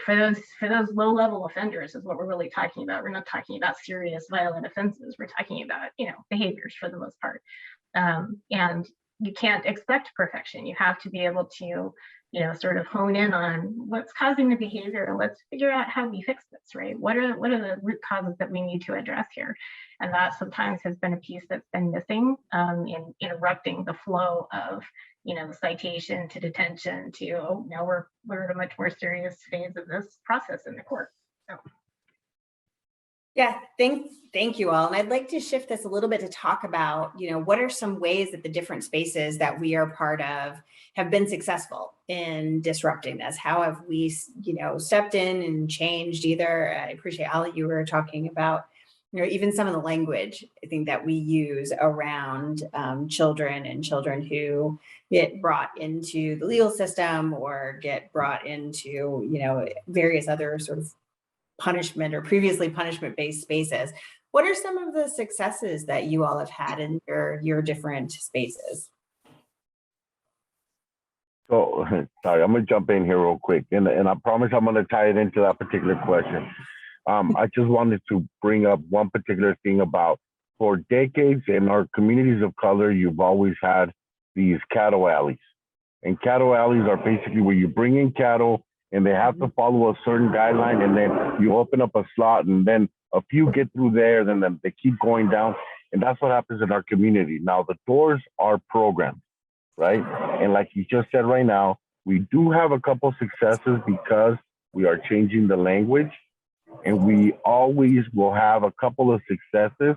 [SPEAKER 3] for those low-level offenders is what we're really talking about. We're not talking about serious violent offenses. We're talking about, behaviors for the most part. And you can't expect perfection. You have to be able to, sort of hone in on what's causing the behavior, and let's figure out how we fix this, right? What are the root causes that we need to address here? And that sometimes has been a piece that's been missing in interrupting the flow of, the citation to detention to, now we're at a much more serious phase of this process in the court. So.
[SPEAKER 2] Yeah, thank you all. And I'd like to shift this a little bit to talk about, what are some ways that the different spaces that we are part of have been successful in disrupting this? How have we, stepped in and changed either? I appreciate, Ali, you were talking about, even some of the language, I think, that we use around children and children who get brought into the legal system or get brought into, various other sort of punishment or previously punishment-based spaces. What are some of the successes that you all have had in your different spaces?
[SPEAKER 4] So, sorry, I'm gonna jump in here real quick, and I promise I'm gonna tie it into that particular question. I just wanted to bring up one particular thing about for decades in our communities of color, you've always had these cattle alleys. And cattle alleys are basically where you bring in cattle and they have to follow a certain guideline, and then you open up a slot and then a few get through there, then they keep going down. And that's what happens in our community. Now, the doors are programmed, right? And like you just said right now, we do have a couple successes because we are changing the language, and we always will have a couple of successes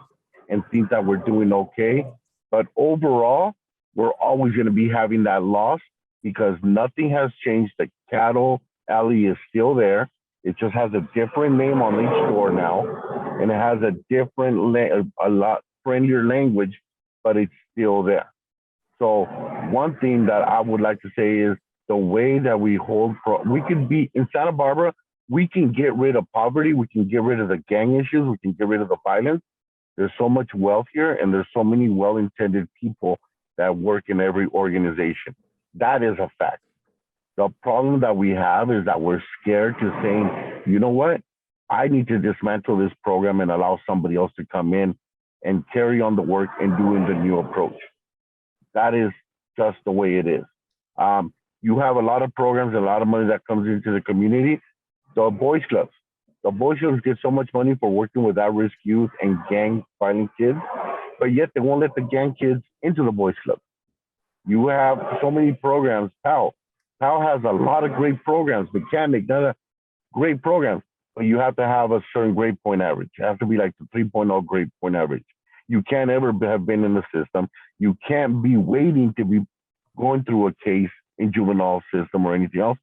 [SPEAKER 4] and think that we're doing okay. But overall, we're always going to be having that loss because nothing has changed. The cattle alley is still there. It just has a different name on each door now, and it has a different, a lot friendlier language, but it's still there. So one thing that I would like to say is the way that we hold, we can be in Santa Barbara, we can get rid of poverty, we can get rid of the gang issues, we can get rid of the violence. There's so much wealth here, and there's so many well-intended people that work in every organization. That is a fact. The problem that we have is that we're scared to saying, you know what? I need to dismantle this program and allow somebody else to come in and carry on the work and doing the new approach. That is just the way it is. You have a lot of programs, a lot of money that comes into the community. The boys clubs. The boys clubs get so much money for working with at-risk youth and gang violent kids, but yet they won't let the gang kids into the boys club. You have so many programs. PAL has a lot of great programs. Mechanic, great programs, but you have to have a certain grade point average. You have to be like the 3.0 grade point average. You can't ever have been in the system. You can't be waiting to be going through a case in juvenile system or anything else.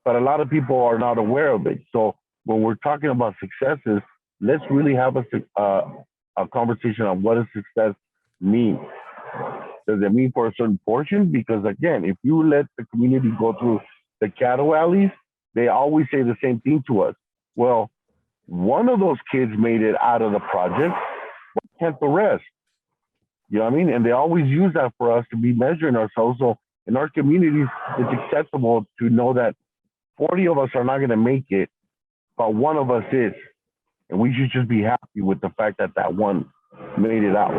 [SPEAKER 4] But a lot of people are not aware of it. So when we're talking about successes, let's really have a conversation on what does success mean. Does it mean for a certain portion? Because again, if you let the community go through the cattle alleys, they always say the same thing to us. Well, one of those kids made it out of the project. Why can't the rest? You know what I mean? And they always use that for us to be measuring ourselves. So in our communities, it's acceptable to know that 40 of us are not going to make it, but one of us is. And we should just be happy with the fact that that one made it out.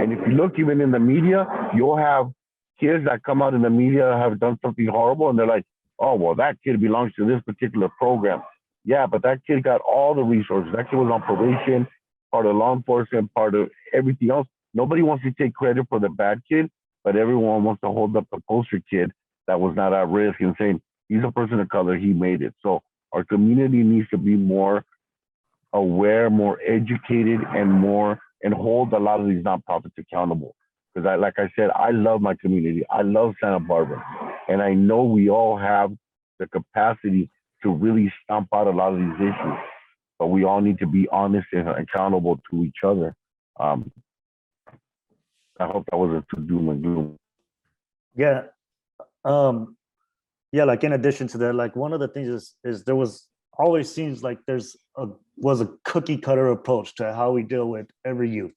[SPEAKER 4] And if you look even in the media, you'll have kids that come out in the media have done something horrible, and they're like, oh, well, that kid belongs to this particular program. Yeah, but that kid got all the resources. That kid was on probation, part of law enforcement, part of everything else. Nobody wants to take credit for the bad kid, but everyone wants to hold up the poster kid that was not at risk and saying, he's a person of color, he made it. So our community needs to be more aware, more educated, and hold a lot of these nonprofits accountable. Because like I said, I love my community. I love Santa Barbara. And I know we all have the capacity to really stomp out a lot of these issues. But we all need to be honest and accountable to each other. I hope that wasn't too doom and gloom.
[SPEAKER 7] Yeah. Yeah, like in addition to that, like one of the things is there was always seems like was a cookie cutter approach to how we deal with every youth.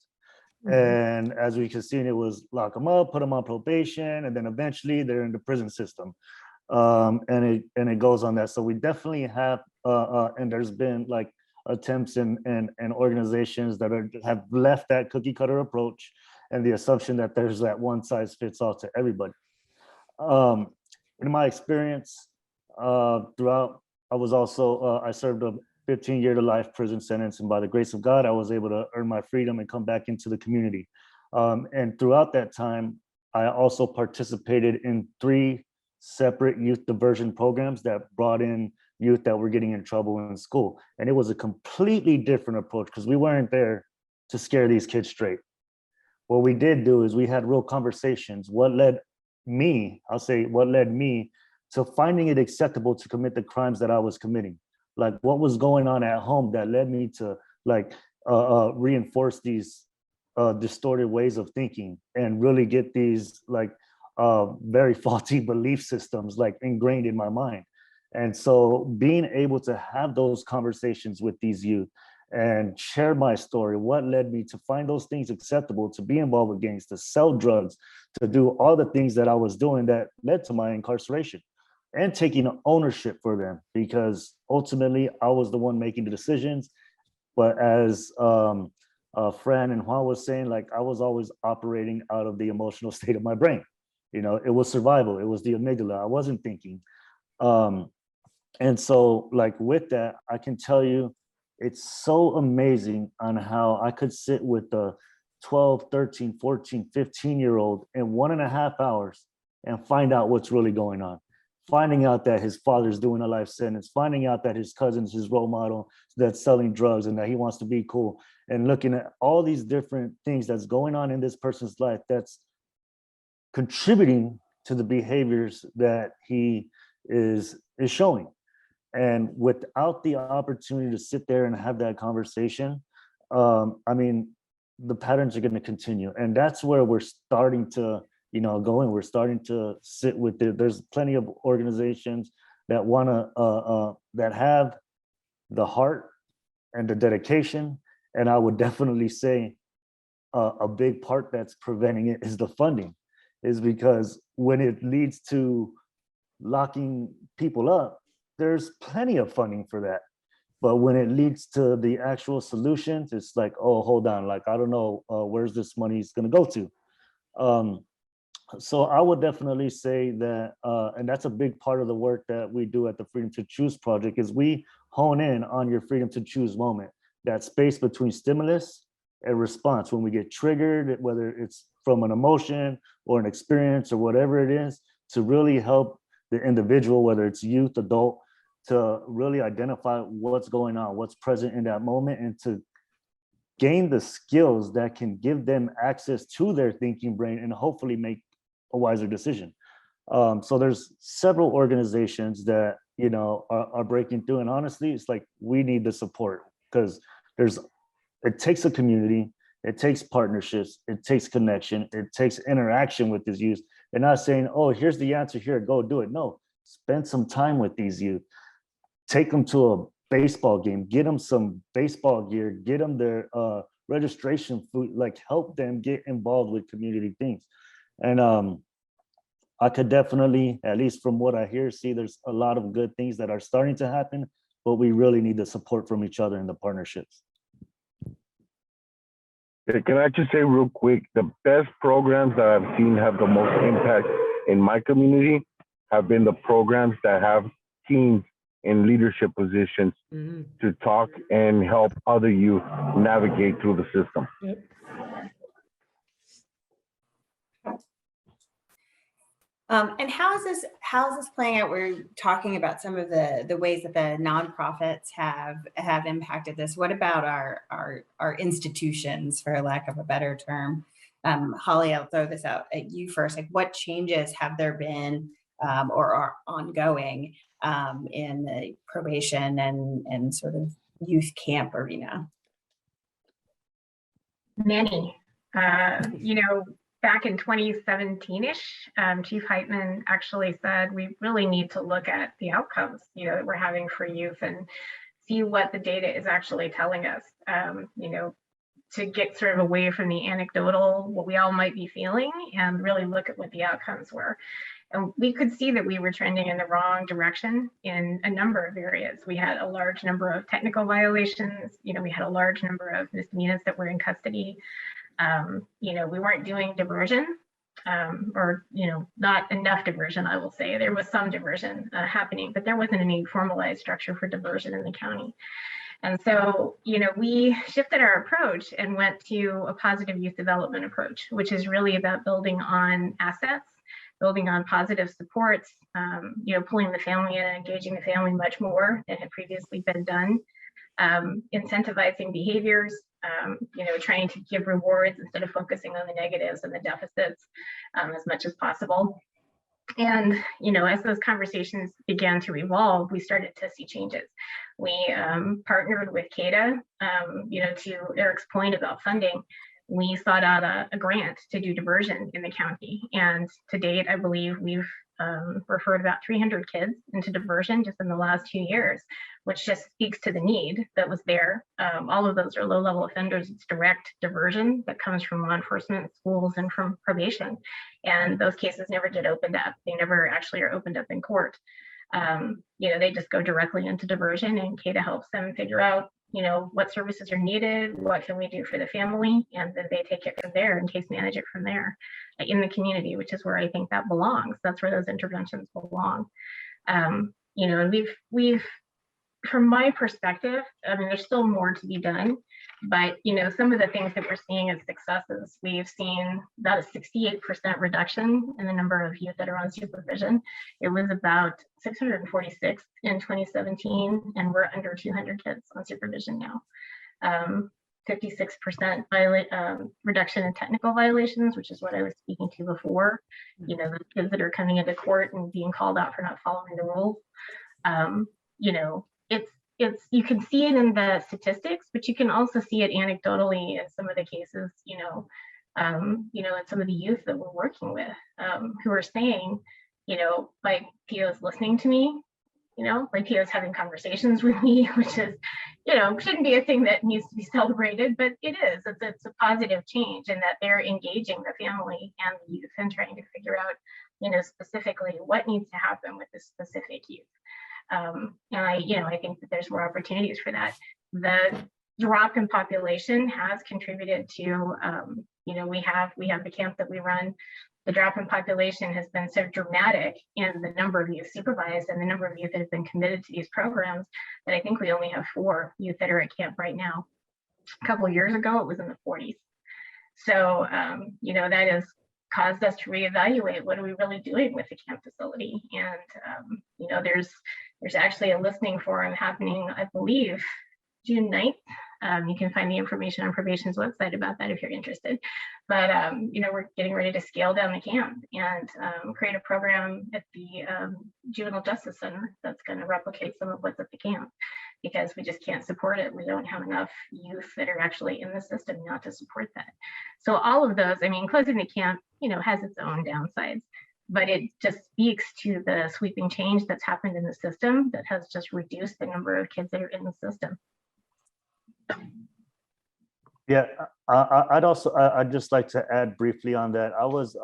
[SPEAKER 7] And as we can see, it was lock them up, put them on probation, and then eventually they're in the prison system. And it goes on that. So we definitely have, and there's been like attempts and organizations that have left that cookie cutter approach and the assumption that there's that one size fits all to everybody. In my experience, throughout, I served a 15-year to life prison sentence, and by the grace of God, I was able to earn my freedom and come back into the community. And throughout that time, I also participated in 3 separate youth diversion programs that brought in youth that were getting in trouble in school. And it was a completely different approach because we weren't there to scare these kids straight. What we did do is we had real conversations. What led me to finding it acceptable to commit the crimes that I was committing. Like what was going on at home that led me to like reinforce these distorted ways of thinking and really get these like very faulty belief systems like ingrained in my mind. And so being able to have those conversations with these youth and share my story, what led me to find those things acceptable, to be involved with gangs, to sell drugs, to do all the things that I was doing that led to my incarceration, and taking ownership for them, because ultimately I was the one making the decisions. But as Fran and Juan was saying, like, I was always operating out of the emotional state of my brain. You know, it was survival. It was the amygdala. I wasn't thinking. And so, like, with that, I can tell you, it's so amazing on how I could sit with the 12, 13, 14, 15-year-old in 1.5 hours and find out what's really going on. Finding out that his father's doing a life sentence, finding out that his cousin's his role model that's selling drugs and that he wants to be cool, and looking at all these different things that's going on in this person's life that's contributing to the behaviors that he is showing. And without the opportunity to sit there and have that conversation, I mean, the patterns are going to continue. And that's where we're starting to, go in. We're starting to sit with it. There's plenty of organizations that want to, that have the heart and the dedication. And I would definitely say a big part that's preventing it is the funding, is because when it leads to locking people up, there's plenty of funding for that. But when it leads to the actual solutions, it's like, oh, hold on, like, I don't know where's this money is going to go to. So I would definitely say that, and that's a big part of the work that we do at the Freedom to Choose Project, is we hone in on your freedom to choose moment, that space between stimulus and response. When we get triggered, whether it's from an emotion or an experience or whatever it is, to really help the individual, whether it's youth, adult, to really identify what's going on, what's present in that moment, and to gain the skills that can give them access to their thinking brain and hopefully make a wiser decision. So there's several organizations that, are breaking through. And honestly, it's like, we need the support, because it takes a community, it takes partnerships, it takes connection, it takes interaction with these youth. They're not saying, oh, here's the answer here, go do it. No, spend some time with these youth. Take them to a baseball game, get them some baseball gear, get them their registration food, like, help them get involved with community things. And I could definitely, at least from what I hear, see there's a lot of good things that are starting to happen, but we really need the support from each other in the partnerships.
[SPEAKER 4] Can I just say real quick, the best programs that I've seen have the most impact in my community have been the programs that have teams in leadership positions to talk and help other youth navigate through the system.
[SPEAKER 6] Yep.
[SPEAKER 2] And how is this playing out? We're talking about some of the ways that the nonprofits have impacted this. What about our institutions, for lack of a better term? Holly, I'll throw this out at you first. Like, what changes have there been or are ongoing in the probation and sort of youth camp arena?
[SPEAKER 3] Many. Back in 2017-ish, Chief Heitman actually said, we really need to look at the outcomes, that we're having for youth and see what the data is actually telling us, to get sort of away from the anecdotal, what we all might be feeling, and really look at what the outcomes were. And we could see that we were trending in the wrong direction in a number of areas. We had a large number of technical violations. We had a large number of misdemeanors that were in custody. We weren't doing diversion, or not enough diversion, I will say. There was some diversion happening, but there wasn't any formalized structure for diversion in the county. And so, we shifted our approach and went to a positive youth development approach, which is really about building on assets, building on positive supports, pulling the family in and engaging the family much more than had previously been done, incentivizing behaviors, trying to give rewards instead of focusing on the negatives and the deficits as much as possible. And, as those conversations began to evolve, we started to see changes. We partnered with CADA, to Eric's point about funding. We sought out a grant to do diversion in the county. And to date, I believe we've referred about 300 kids into diversion just in the last 2 years, which just speaks to the need that was there. All of those are low-level offenders. It's direct diversion that comes from law enforcement, schools, and from probation. And those cases never get opened up. They never actually are opened up in court. They just go directly into diversion, and CADA helps them figure out, what services are needed, what can we do for the family, and then they take it from there and case manage it from there in the community, which is where I think that belongs. That's where those interventions belong. And we've from my perspective, I mean, there's still more to be done, but some of the things that we're seeing as successes, we've seen about a 68% reduction in the number of youth that are on supervision. It was about 646 in 2017, and we're under 200 kids on supervision now. 56% reduction in technical violations, which is what I was speaking to before. The kids that are coming into court and being called out for not following the rules. It's you can see it in the statistics, but you can also see it anecdotally in some of the cases, and some of the youth that we're working with, who are saying, like, Pio's listening to me, like Pio's having conversations with me, which is, shouldn't be a thing that needs to be celebrated, but it is. It's a positive change in that they're engaging the family and the youth and trying to figure out, specifically what needs to happen with this specific youth. And I think that there's more opportunities for that. The drop in population has contributed to, we have the camp that we run. The drop in population has been so dramatic in the number of youth supervised and the number of youth that have been committed to these programs that I think we only have 4 youth that are at camp right now. A couple of years ago, it was in the 40s. So, that has caused us to reevaluate what are we really doing with the camp facility. And, there's actually a listening forum happening, I believe, June 9th. You can find the information on probation's website about that if you're interested. But, we're getting ready to scale down the camp and create a program at the Juvenile Justice Center that's going to replicate some of what's at the camp, because we just can't support it. We don't have enough youth that are actually in the system now to support that. So all of those, closing the camp, has its own downsides, but it just speaks to the sweeping change that's happened in the system that has just reduced the number of kids that are in the system.
[SPEAKER 7] Yeah, I'd just like to add briefly on that. I was,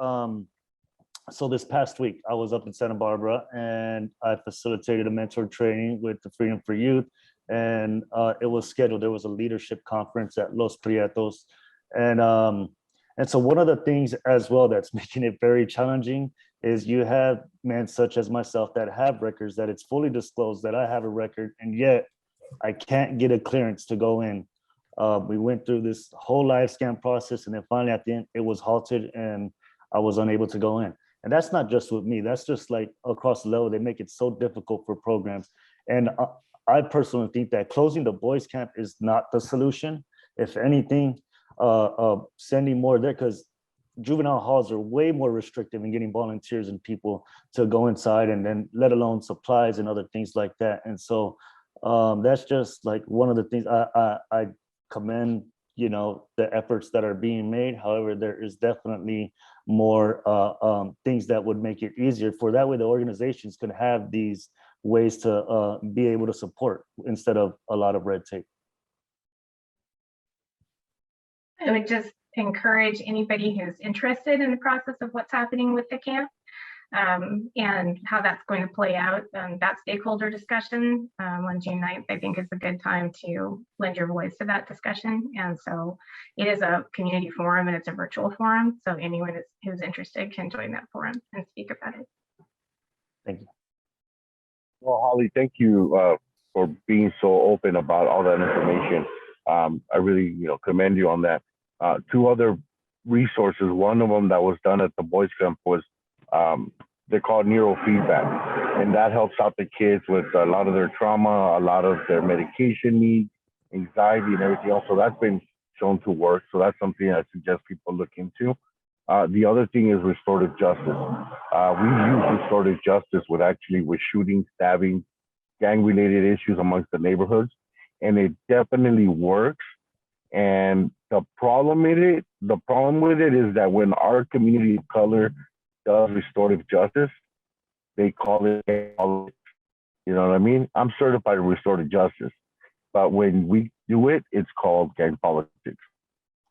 [SPEAKER 7] so this past week, I was up in Santa Barbara and I facilitated a mentor training with the Freedom for Youth, and it was scheduled. There was a leadership conference at Los Prietos. And so one of the things as well that's making it very challenging is you have men such as myself that have records, that it's fully disclosed that I have a record, and yet I can't get a clearance to go in. We went through this whole live scan process, and then finally at the end, it was halted and I was unable to go in. And that's not just with me, that's just like across the level. They make it so difficult for programs. And I personally think that closing the boys camp is not the solution. If anything, sending more there, because juvenile halls are way more restrictive in getting volunteers and people to go inside, and then let alone supplies and other things like that. And so that's just like one of the things I commend, the efforts that are being made. However, there is definitely more things that would make it easier, for that way the organizations can have these ways to be able to support instead of a lot of red tape.
[SPEAKER 3] I would just encourage anybody who's interested in the process of what's happening with the camp and how that's going to play out. That stakeholder discussion on June 9th, I think, is a good time to lend your voice to that discussion. And so it is a community forum and it's a virtual forum. So anyone who's interested can join that forum and speak about it.
[SPEAKER 7] Thank you.
[SPEAKER 4] Well, Holly, thank you for being so open about all that information. I really, commend you on that. 2 other resources. One of them that was done at the boys camp was they're called neurofeedback, and that helps out the kids with a lot of their trauma, a lot of their medication needs, anxiety, and everything else. So that's been shown to work. So that's something I suggest people look into. The other thing is restorative justice. We use restorative justice with shooting, stabbing, gang-related issues amongst the neighborhoods, and it definitely works. And the problem with it is that when our community of color does restorative justice, they call it politics. You know what I mean? I'm certified in restorative justice, but when we do it, it's called gang politics.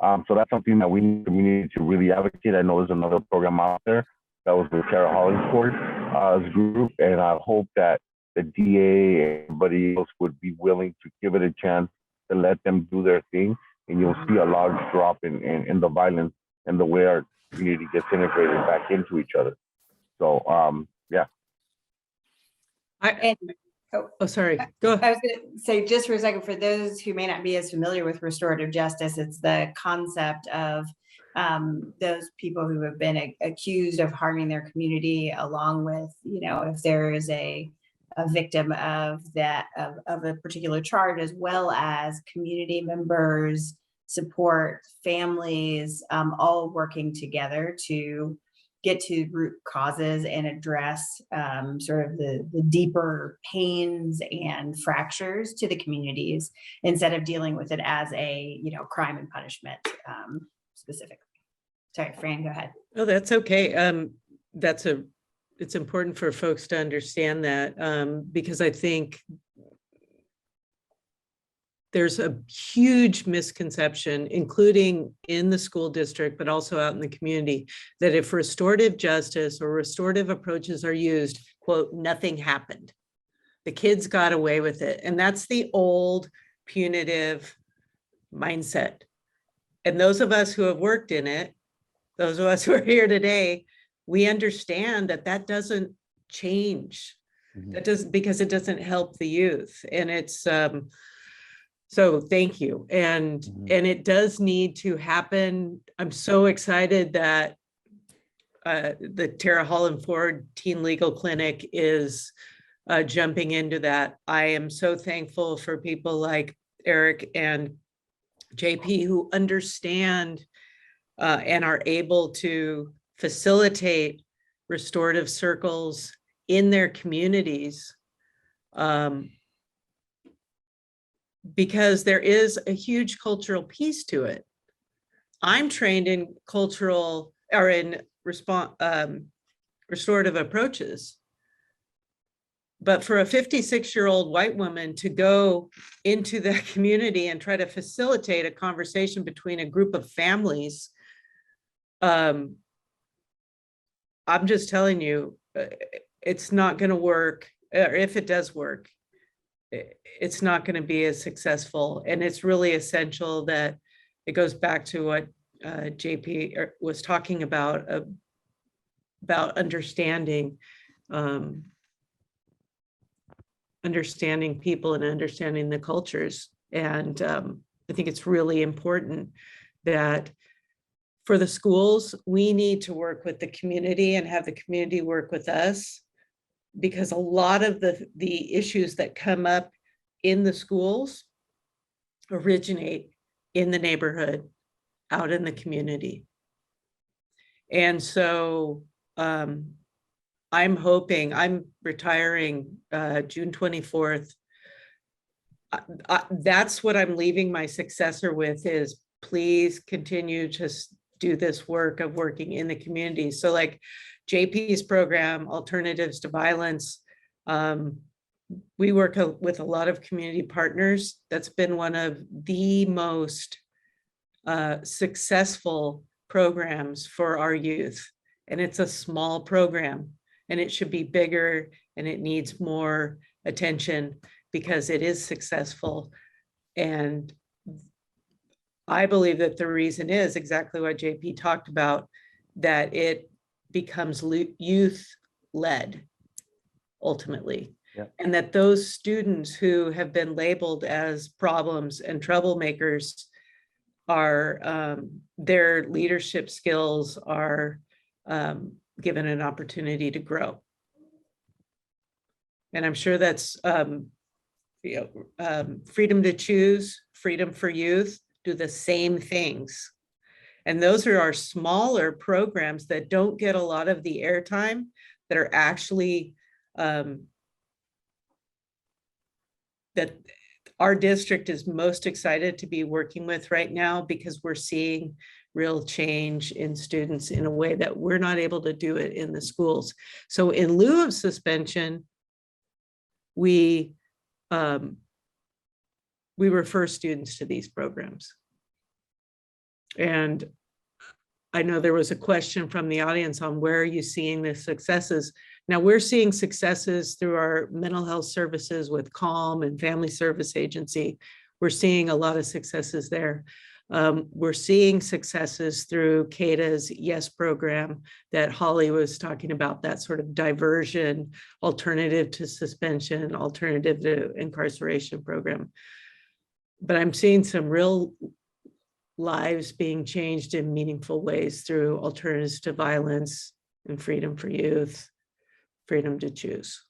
[SPEAKER 4] So that's something that we need to really advocate. I know there's another program out there that was with Tara Hollingsford's group, and I hope that the DA and everybody else would be willing to give it a chance to let them do their thing, and you'll see a large drop in the violence and the way our community gets integrated back into each other. So, yeah.
[SPEAKER 2] And
[SPEAKER 6] Oh, sorry, go
[SPEAKER 2] I
[SPEAKER 6] ahead.
[SPEAKER 2] was going to say, just for a second, for those who may not be as familiar with restorative justice, it's the concept of those people who have been accused of harming their community, along with, if there is a victim of that, of a particular charge, as well as community members, support, families, all working together to get to root causes and address sort of the deeper pains and fractures to the communities, instead of dealing with it as a crime and punishment specifically. Sorry, Fran, go ahead.
[SPEAKER 6] Oh, that's okay. It's important for folks to understand that, because I think there's a huge misconception, including in the school district, but also out in the community, that if restorative justice or restorative approaches are used, quote, nothing happened. The kids got away with it. And that's the old punitive mindset. And those of us who have worked in it, those of us who are here today, we understand that that doesn't change. That doesn't, because it doesn't help the youth. And it's, so thank you. And it does need to happen. I'm so excited that the Tara Holland-Ford Teen Legal Clinic is jumping into that. I am so thankful for people like Eric and JP who understand and are able to facilitate restorative circles in their communities. Because there is a huge cultural piece to it. I'm trained in cultural or in restorative approaches. But for a 56-year-old white woman to go into that community and try to facilitate a conversation between a group of families, I'm just telling you, it's not going to work, or if it does work, it's not going to be as successful. And it's really essential that it goes back to what JP was talking about understanding, understanding people and understanding the cultures. And I think it's really important that for the schools, we need to work with the community and have the community work with us, because a lot of the issues that come up in the schools originate in the neighborhood, out in the community. And so I'm hoping, I'm retiring June 24th. That's what I'm leaving my successor with, is please continue to do this work of working in the community. So like JP's program, Alternatives to Violence, we work with a lot of community partners. That's been one of the most successful programs for our youth. And it's a small program, and it should be bigger, and it needs more attention because it is successful. And I believe that the reason is exactly what JP talked about, that it becomes youth-led ultimately.
[SPEAKER 7] Yeah.
[SPEAKER 6] And that those students who have been labeled as problems and troublemakers are, their leadership skills are given an opportunity to grow. And I'm sure that's freedom to choose, freedom for youth, do the same things. And those are our smaller programs that don't get a lot of the airtime, that are actually, that our district is most excited to be working with right now because we're seeing real change in students in a way that we're not able to do it in the schools. So in lieu of suspension, we refer students to these programs. And I know there was a question from the audience on where are you seeing the successes? Now we're seeing successes through our mental health services with CALM and Family Service Agency. We're seeing a lot of successes there. We're seeing successes through CADA's YES program that Holly was talking about, that sort of diversion, alternative to suspension, alternative to incarceration program. But I'm seeing some real lives being changed in meaningful ways through alternatives to violence and freedom for youth, freedom to choose.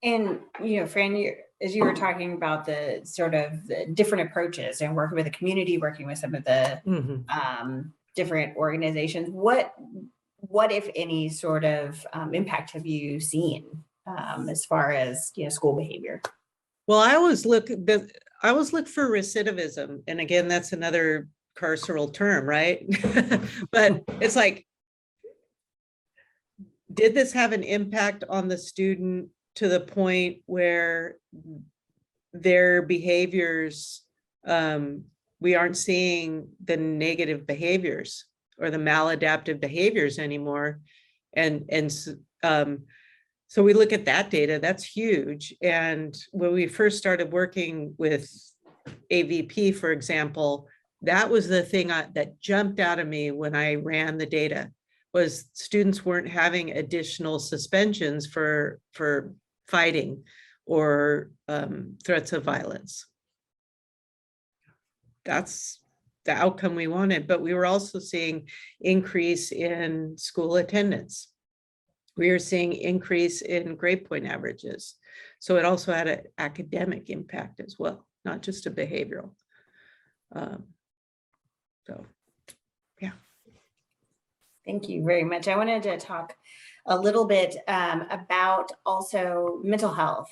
[SPEAKER 2] And, Fran, as you were talking about the sort of the different approaches and working with the community, working with some of the different organizations, what, if any, sort of impact have you seen as far as, school behavior?
[SPEAKER 6] Well, I always look for recidivism. And again, that's another carceral term, right? But it's like, did this have an impact on the student to the point where their behaviors, we aren't seeing the negative behaviors or the maladaptive behaviors anymore? So we look at that data, that's huge. And when we first started working with AVP, for example, that was the thing that jumped out at me when I ran the data, was students weren't having additional suspensions for fighting or threats of violence. That's the outcome we wanted, but we were also seeing increase in school attendance. We are seeing increase in grade point averages. So it also had an academic impact as well, not just a behavioral. So, yeah.
[SPEAKER 2] Thank you very much. I wanted to talk a little bit about also mental health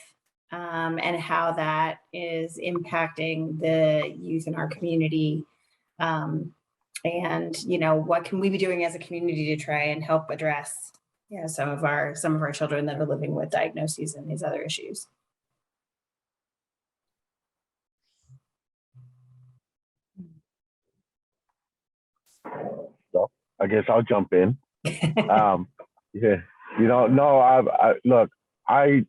[SPEAKER 2] and how that is impacting the youth in our community. And, what can we be doing as a community to try and help address some of our children that are living with diagnoses and these other issues.
[SPEAKER 4] So I guess I'll jump in. Yeah, look, I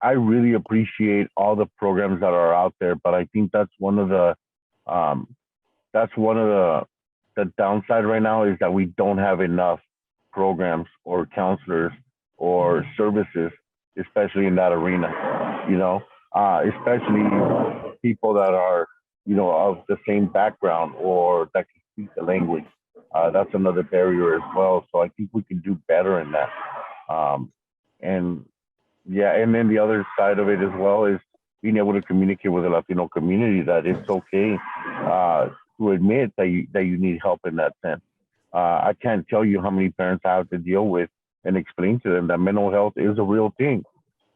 [SPEAKER 4] really appreciate all the programs that are out there, but I think that's one of the downside right now is that we don't have enough programs or counselors or services, especially in that arena, especially people that are, of the same background or that can speak the language. That's another barrier as well. So I think we can do better in that. And then the other side of it as well is being able to communicate with the Latino community that it's okay to admit that you need help in that sense. I can't tell you how many parents I have to deal with and explain to them that mental health is a real thing,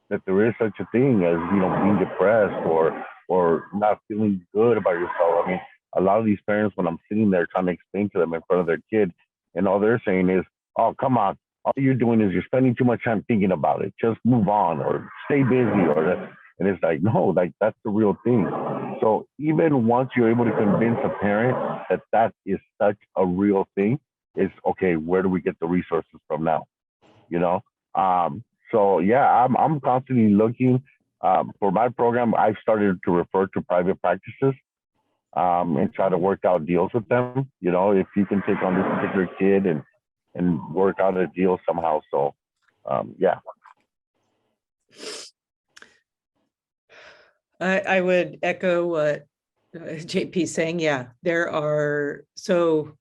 [SPEAKER 4] that there is such a thing as, being depressed or not feeling good about yourself. I mean, a lot of these parents, when I'm sitting there trying to explain to them in front of their kid, and all they're saying is, oh, come on, all you're doing is you're spending too much time thinking about it. Just move on or stay busy or that. And it's like, no, that's the real thing. So even once you're able to convince a parent that is such a real thing, it's okay, where do we get the resources from now? So yeah, I'm constantly looking for my program. I've started to refer to private practices and try to work out deals with them. If you can take on this particular kid and work out a deal somehow. So yeah.
[SPEAKER 6] I would echo what JP is saying. Yeah, there are, so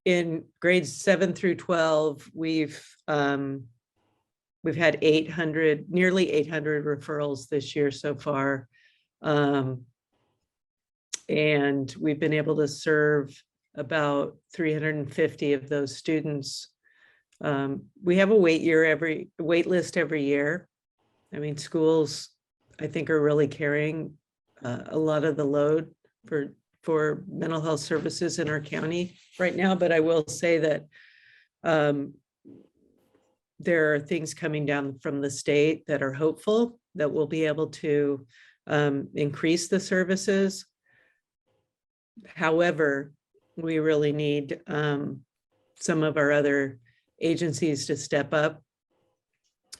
[SPEAKER 6] in grades 7 through 12, we've had nearly 800 referrals this year so far. And we've been able to serve about 350 of those students. We have a wait list every year. I mean, schools, I think, are really carrying a lot of the load for mental health services in our county right now. But I will say that there are things coming down from the state that are hopeful that we'll be able to increase the services. However, we really need some of our other agencies to step up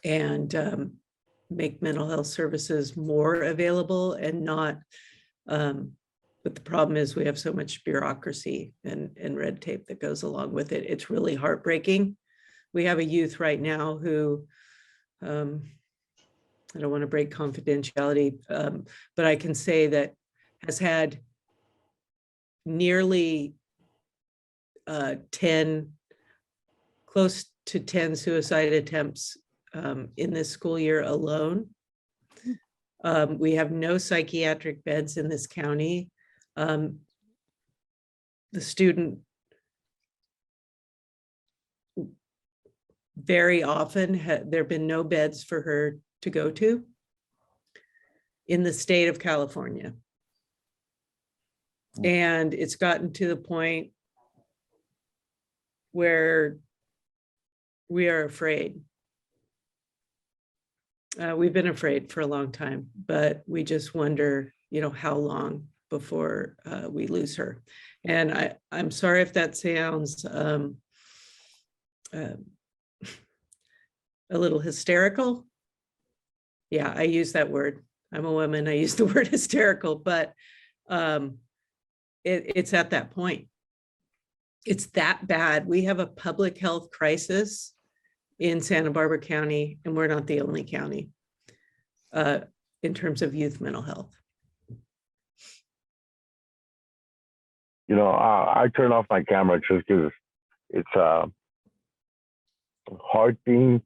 [SPEAKER 6] and make mental health services more available and not, but the problem is we have so much bureaucracy and red tape that goes along with it. It's really heartbreaking. We have a youth right now who, I don't want to break confidentiality, but I can say that has had nearly 10, close to 10 suicide attempts in this school year alone. We have no psychiatric beds in this county. The student very often, there have been no beds for her to go to in the state of California. And it's gotten to the point where we are afraid. We've been afraid for a long time, but we just wonder, how long before we lose her. And I'm sorry if that sounds a little hysterical. Yeah, I use that word. I'm a woman. I use the word hysterical, but it's at that point. It's that bad. We have a public health crisis in Santa Barbara County, and we're not the only county in terms of youth mental health.
[SPEAKER 4] I turn off my camera just because it's a hard thing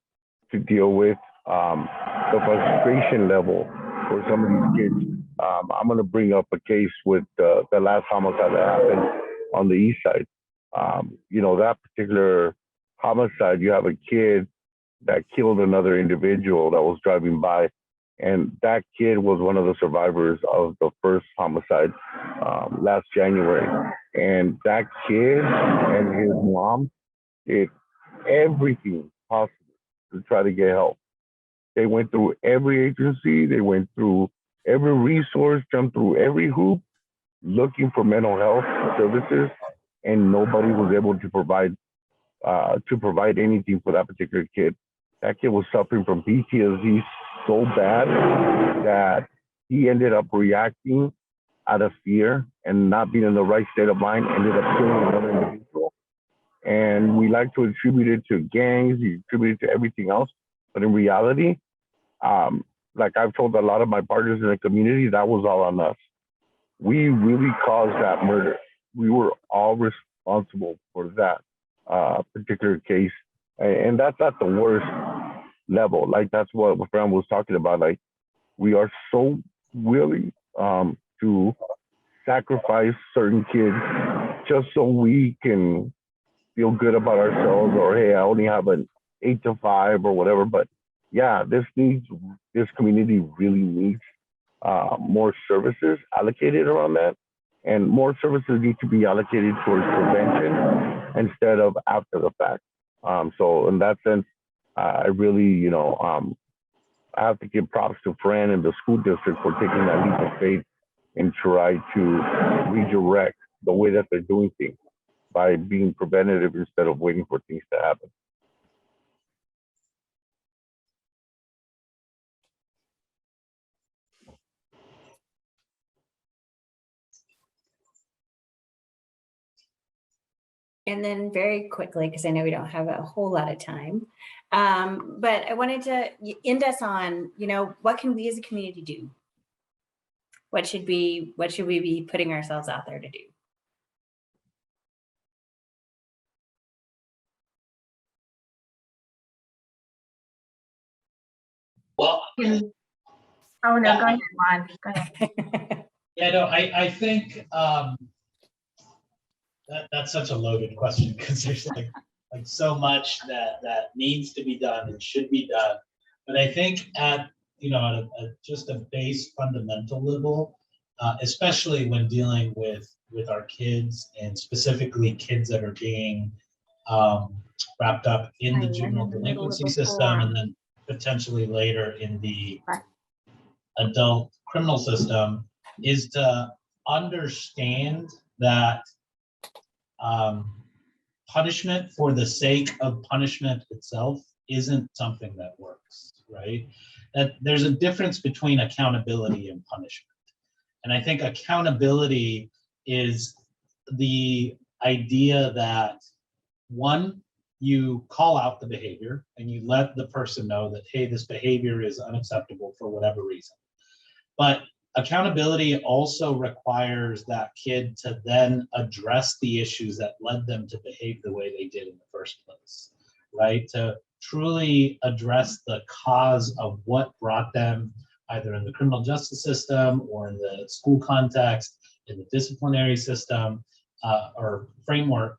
[SPEAKER 4] to deal with. The frustration level for some of these kids. I'm going to bring up a case with the last homicide that happened on the east side. That particular homicide, you have a kid that killed another individual that was driving by. And that kid was one of the survivors of the first homicide last January. And that kid and his mom did everything possible to try to get help. They went through every agency, they went through every resource, jumped through every hoop, looking for mental health services, and nobody was able to provide anything for that particular kid. That kid was suffering from PTSD so bad that he ended up reacting out of fear and not being in the right state of mind, ended up killing another individual. And we like to attribute it to gangs, we attribute it to everything else. But in reality, like I've told a lot of my partners in the community, that was all on us. We really caused that murder. We were all responsible for that particular case. And that's at the worst level. Like that's what Fran was talking about. Like we are so willing to sacrifice certain kids just so we can feel good about ourselves, or hey, I only have an 8 to 5 or whatever. But yeah, this community really needs more services allocated around that, and more services need to be allocated towards prevention instead of after the fact. So in that sense, I really, I have to give props to Fran and the school district for taking that leap of faith and try to redirect the way that they're doing things by being preventative instead of waiting for things to happen.
[SPEAKER 2] And then very quickly, because I know we don't have a whole lot of time, but I wanted to end us on, what can we as a community do? What should we be putting ourselves out there to do?
[SPEAKER 5] Well,
[SPEAKER 3] Oh, no, go ahead, Juan. Go ahead.
[SPEAKER 5] yeah, no, I think that's such a loaded question because there's like like so much that needs to be done and should be done. But I think at just a base fundamental level, especially when dealing with our kids and specifically kids that are being wrapped up in the juvenile delinquency system and then potentially later in the adult criminal system, is to understand that punishment for the sake of punishment itself isn't something that works, right? That there's a difference between accountability and punishment. And I think accountability is the idea that, one, you call out the behavior and you let the person know that, hey, this behavior is unacceptable for whatever reason. But accountability also requires that kid to then address the issues that led them to behave the way they did in the first place, right? To truly address the cause of what brought them either in the criminal justice system or in the school context, in the disciplinary system or framework,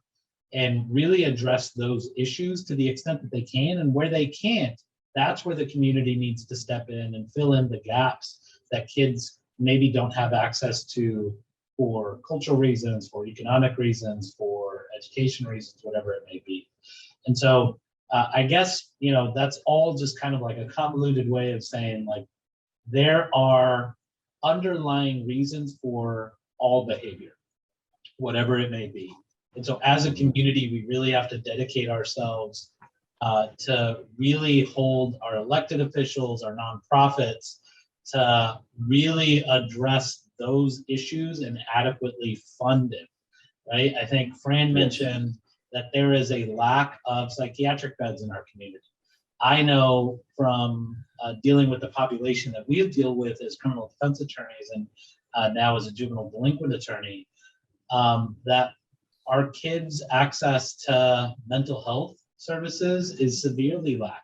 [SPEAKER 5] and really address those issues to the extent that they can. And where they can't, that's where the community needs to step in and fill in the gaps that kids maybe don't have access to for cultural reasons, for economic reasons, for education reasons, whatever it may be. And so I guess, that's all just kind of like a convoluted way of saying, like, there are underlying reasons for all behavior, whatever it may be. And so as a community, we really have to dedicate ourselves to really hold our elected officials, our nonprofits, to really address those issues and adequately fund it, right? I think Fran mentioned that there is a lack of psychiatric beds in our community. I know from dealing with the population that we deal with as criminal defense attorneys and now as a juvenile delinquent attorney, that our kids' access to mental health services is severely lacking.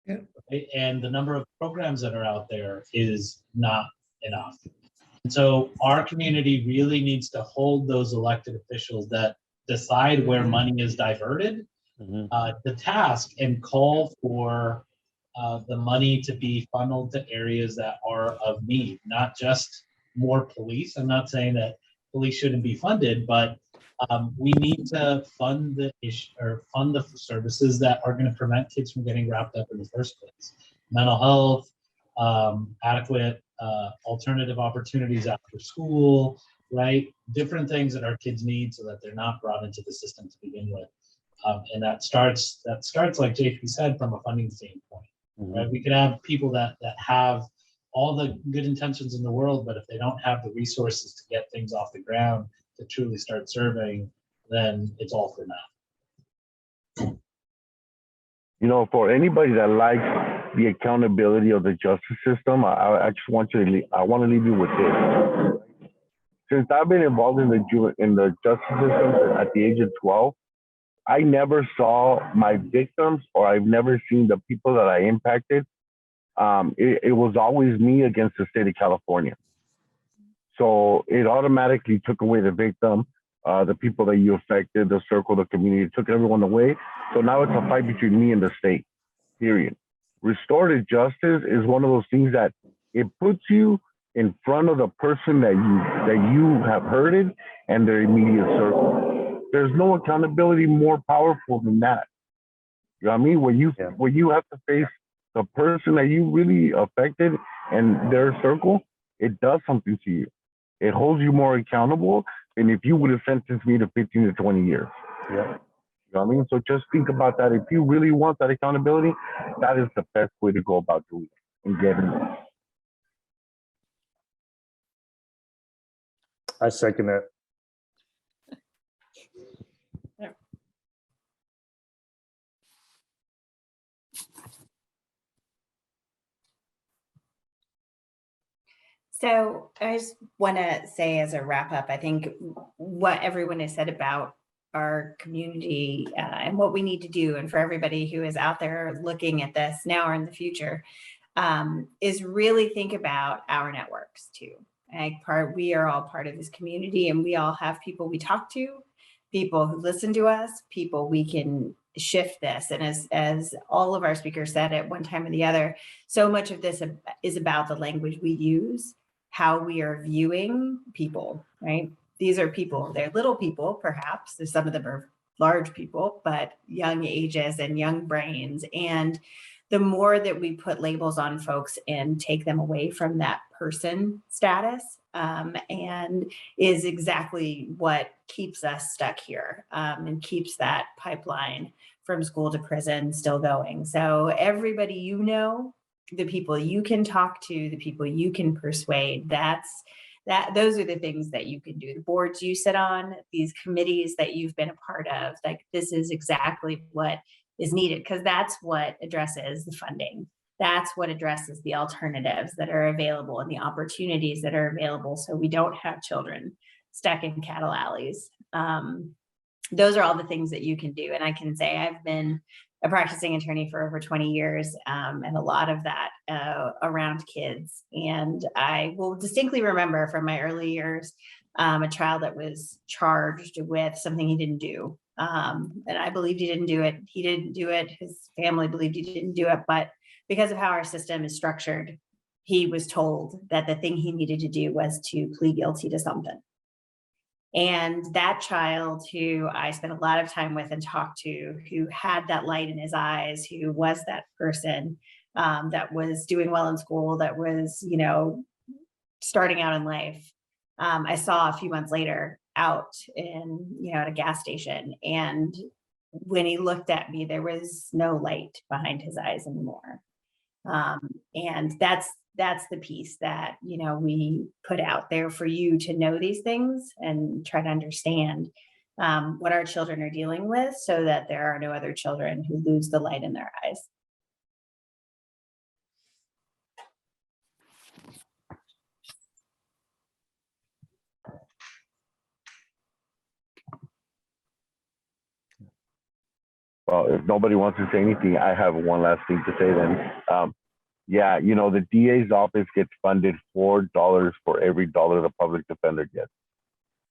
[SPEAKER 6] Yeah.
[SPEAKER 5] Right? And the number of programs that are out there is not enough. And so our community really needs to hold those elected officials that decide where money is diverted to task and call for the money to be funneled to areas that are of need, not just more police. I'm not saying that police shouldn't be funded, but we need to fund the services that are going to prevent kids from getting wrapped up in the first place. Mental health, adequate alternative opportunities after school, right? Different things that our kids need so that they're not brought into the system to begin with. And that starts, like JP said, from a funding standpoint. Right? We could have people that have all the good intentions in the world, but if they don't have the resources to get things off the ground to truly start serving, then it's all for naught.
[SPEAKER 4] For anybody that likes the accountability of the justice system, I just want to leave you with this. Since I've been involved in the justice system at the age of 12, I never saw my victims, or I've never seen the people that I impacted. It was always me against the state of California. So it automatically took away the victim, the people that you affected, the circle, the community, took everyone away. So now it's a fight between me and the state, period. Restorative justice is one of those things that it puts you in front of the person that you have hurted and their immediate circle. There's no accountability more powerful than that. You know what I mean? When you have to face the person that you really affected and their circle, it does something to you. It holds you more accountable than if you would have sentenced me to 15 to 20 years. Yeah. You know what I mean? So just think about that. If you really want that accountability, that is the best way to go about doing it and getting it.
[SPEAKER 7] I second that.
[SPEAKER 2] So I just want to say as a wrap up, I think what everyone has said about our community and what we need to do, and for everybody who is out there looking at this now or in the future, is really think about our networks too. We are all part of this community, and we all have people we talk to, people who listen to us, people we can shift this. And as all of our speakers said at one time or the other, so much of this is about the language we use, how we are viewing people, right? These are people, they're little people, perhaps. There's some of them are large people, but young ages and young brains. And the more that we put labels on folks and take them away from that person status, and is exactly what keeps us stuck here, and keeps that pipeline from school to prison still going. So everybody, you know, the people you can talk to, the people you can persuade, those are the things that you can do. The boards you sit on, these committees that you've been a part of, like this is exactly what is needed, because that's what addresses the funding. That's what addresses the alternatives that are available and the opportunities that are available, so we don't have children stuck in cattle alleys. Those are all the things that you can do. And I can say I've been a practicing attorney for over 20 years, and a lot of that around kids. And I will distinctly remember from my early years, a child that was charged with something he didn't do. And I believed he didn't do it. He didn't do it. His family believed he didn't do it. But because of how our system is structured, he was told that the thing he needed to do was to plead guilty to something. And that child, who I spent a lot of time with and talked to, who had that light in his eyes, who was that person that was doing well in school, that was, you know, starting out in life, I saw a few months later out in, you know, at a gas station. And when he looked at me, there was no light behind his eyes anymore. And that's the piece that, you know, we put out there for you to know these things and try to understand what our children are dealing with, so that there are no other children who lose the light in their eyes.
[SPEAKER 4] Well, if nobody wants to say anything, I have one last thing to say then. Yeah, you know, the DA's office gets funded $4 for every dollar the public defender gets.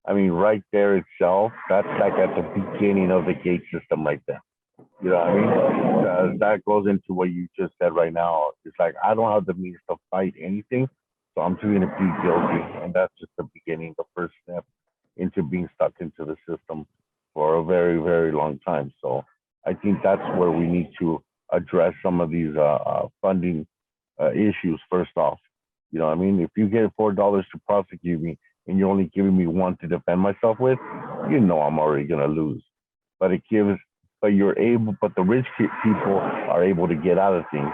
[SPEAKER 4] I mean, right there itself, that's like at the beginning of the gate system right there. You know what I mean? That goes into what you just said right now. It's like, I don't have the means to fight anything, so I'm just going to plead guilty. And that's just the beginning, the first step into being stuck into the system for a very, very long time. So I think that's where we need to address some of these funding issues first off. You know what I mean? If you get $4 to prosecute me and you're only giving me $1 to defend myself with, you know I'm already going to lose. But the rich people are able to get out of things,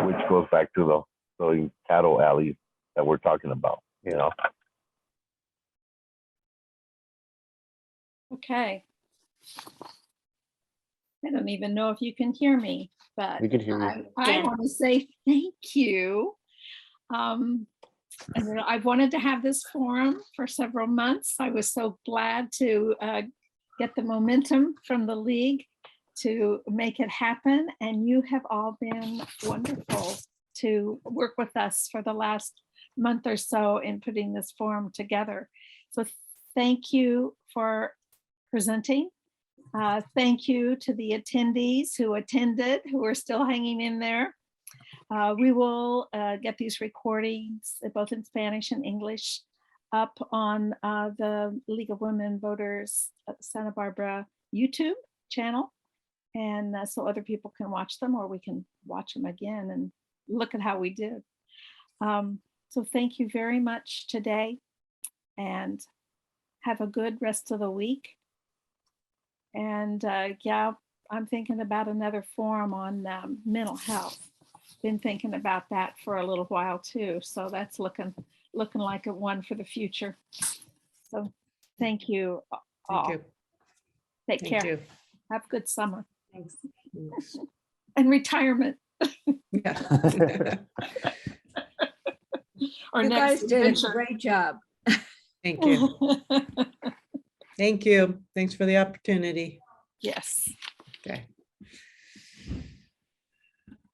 [SPEAKER 4] which goes back to the cattle alleys that we're talking about, you know?
[SPEAKER 1] Okay. I don't even know if you can hear me, but
[SPEAKER 7] We can hear you.
[SPEAKER 1] I want to say thank you. And I've wanted to have this forum for several months. I was so glad to get the momentum from the league to make it happen. And you have all been wonderful to work with us for the last month or so in putting this forum together. So thank you for presenting. Thank you to the attendees who attended, who are still hanging in there. We will get these recordings, both in Spanish and English, up on the League of Women Voters Santa Barbara YouTube channel. And so other people can watch them, or we can watch them again and look at how we did. So thank you very much today, and have a good rest of the week. And yeah, I'm thinking about another forum on mental health. Been thinking about that for a little while too. So that's looking like a one for the future. So thank you all.
[SPEAKER 6] Thank you.
[SPEAKER 1] Take
[SPEAKER 6] Thank
[SPEAKER 1] care.
[SPEAKER 6] you.
[SPEAKER 1] Have a good summer.
[SPEAKER 2] Thanks.
[SPEAKER 1] And retirement.
[SPEAKER 6] Yeah.
[SPEAKER 1] Or
[SPEAKER 8] You
[SPEAKER 1] next
[SPEAKER 8] guys did a
[SPEAKER 1] adventure.
[SPEAKER 8] great job.
[SPEAKER 6] Thank you. Thank you. Thanks for the opportunity.
[SPEAKER 1] Yes.
[SPEAKER 6] Okay.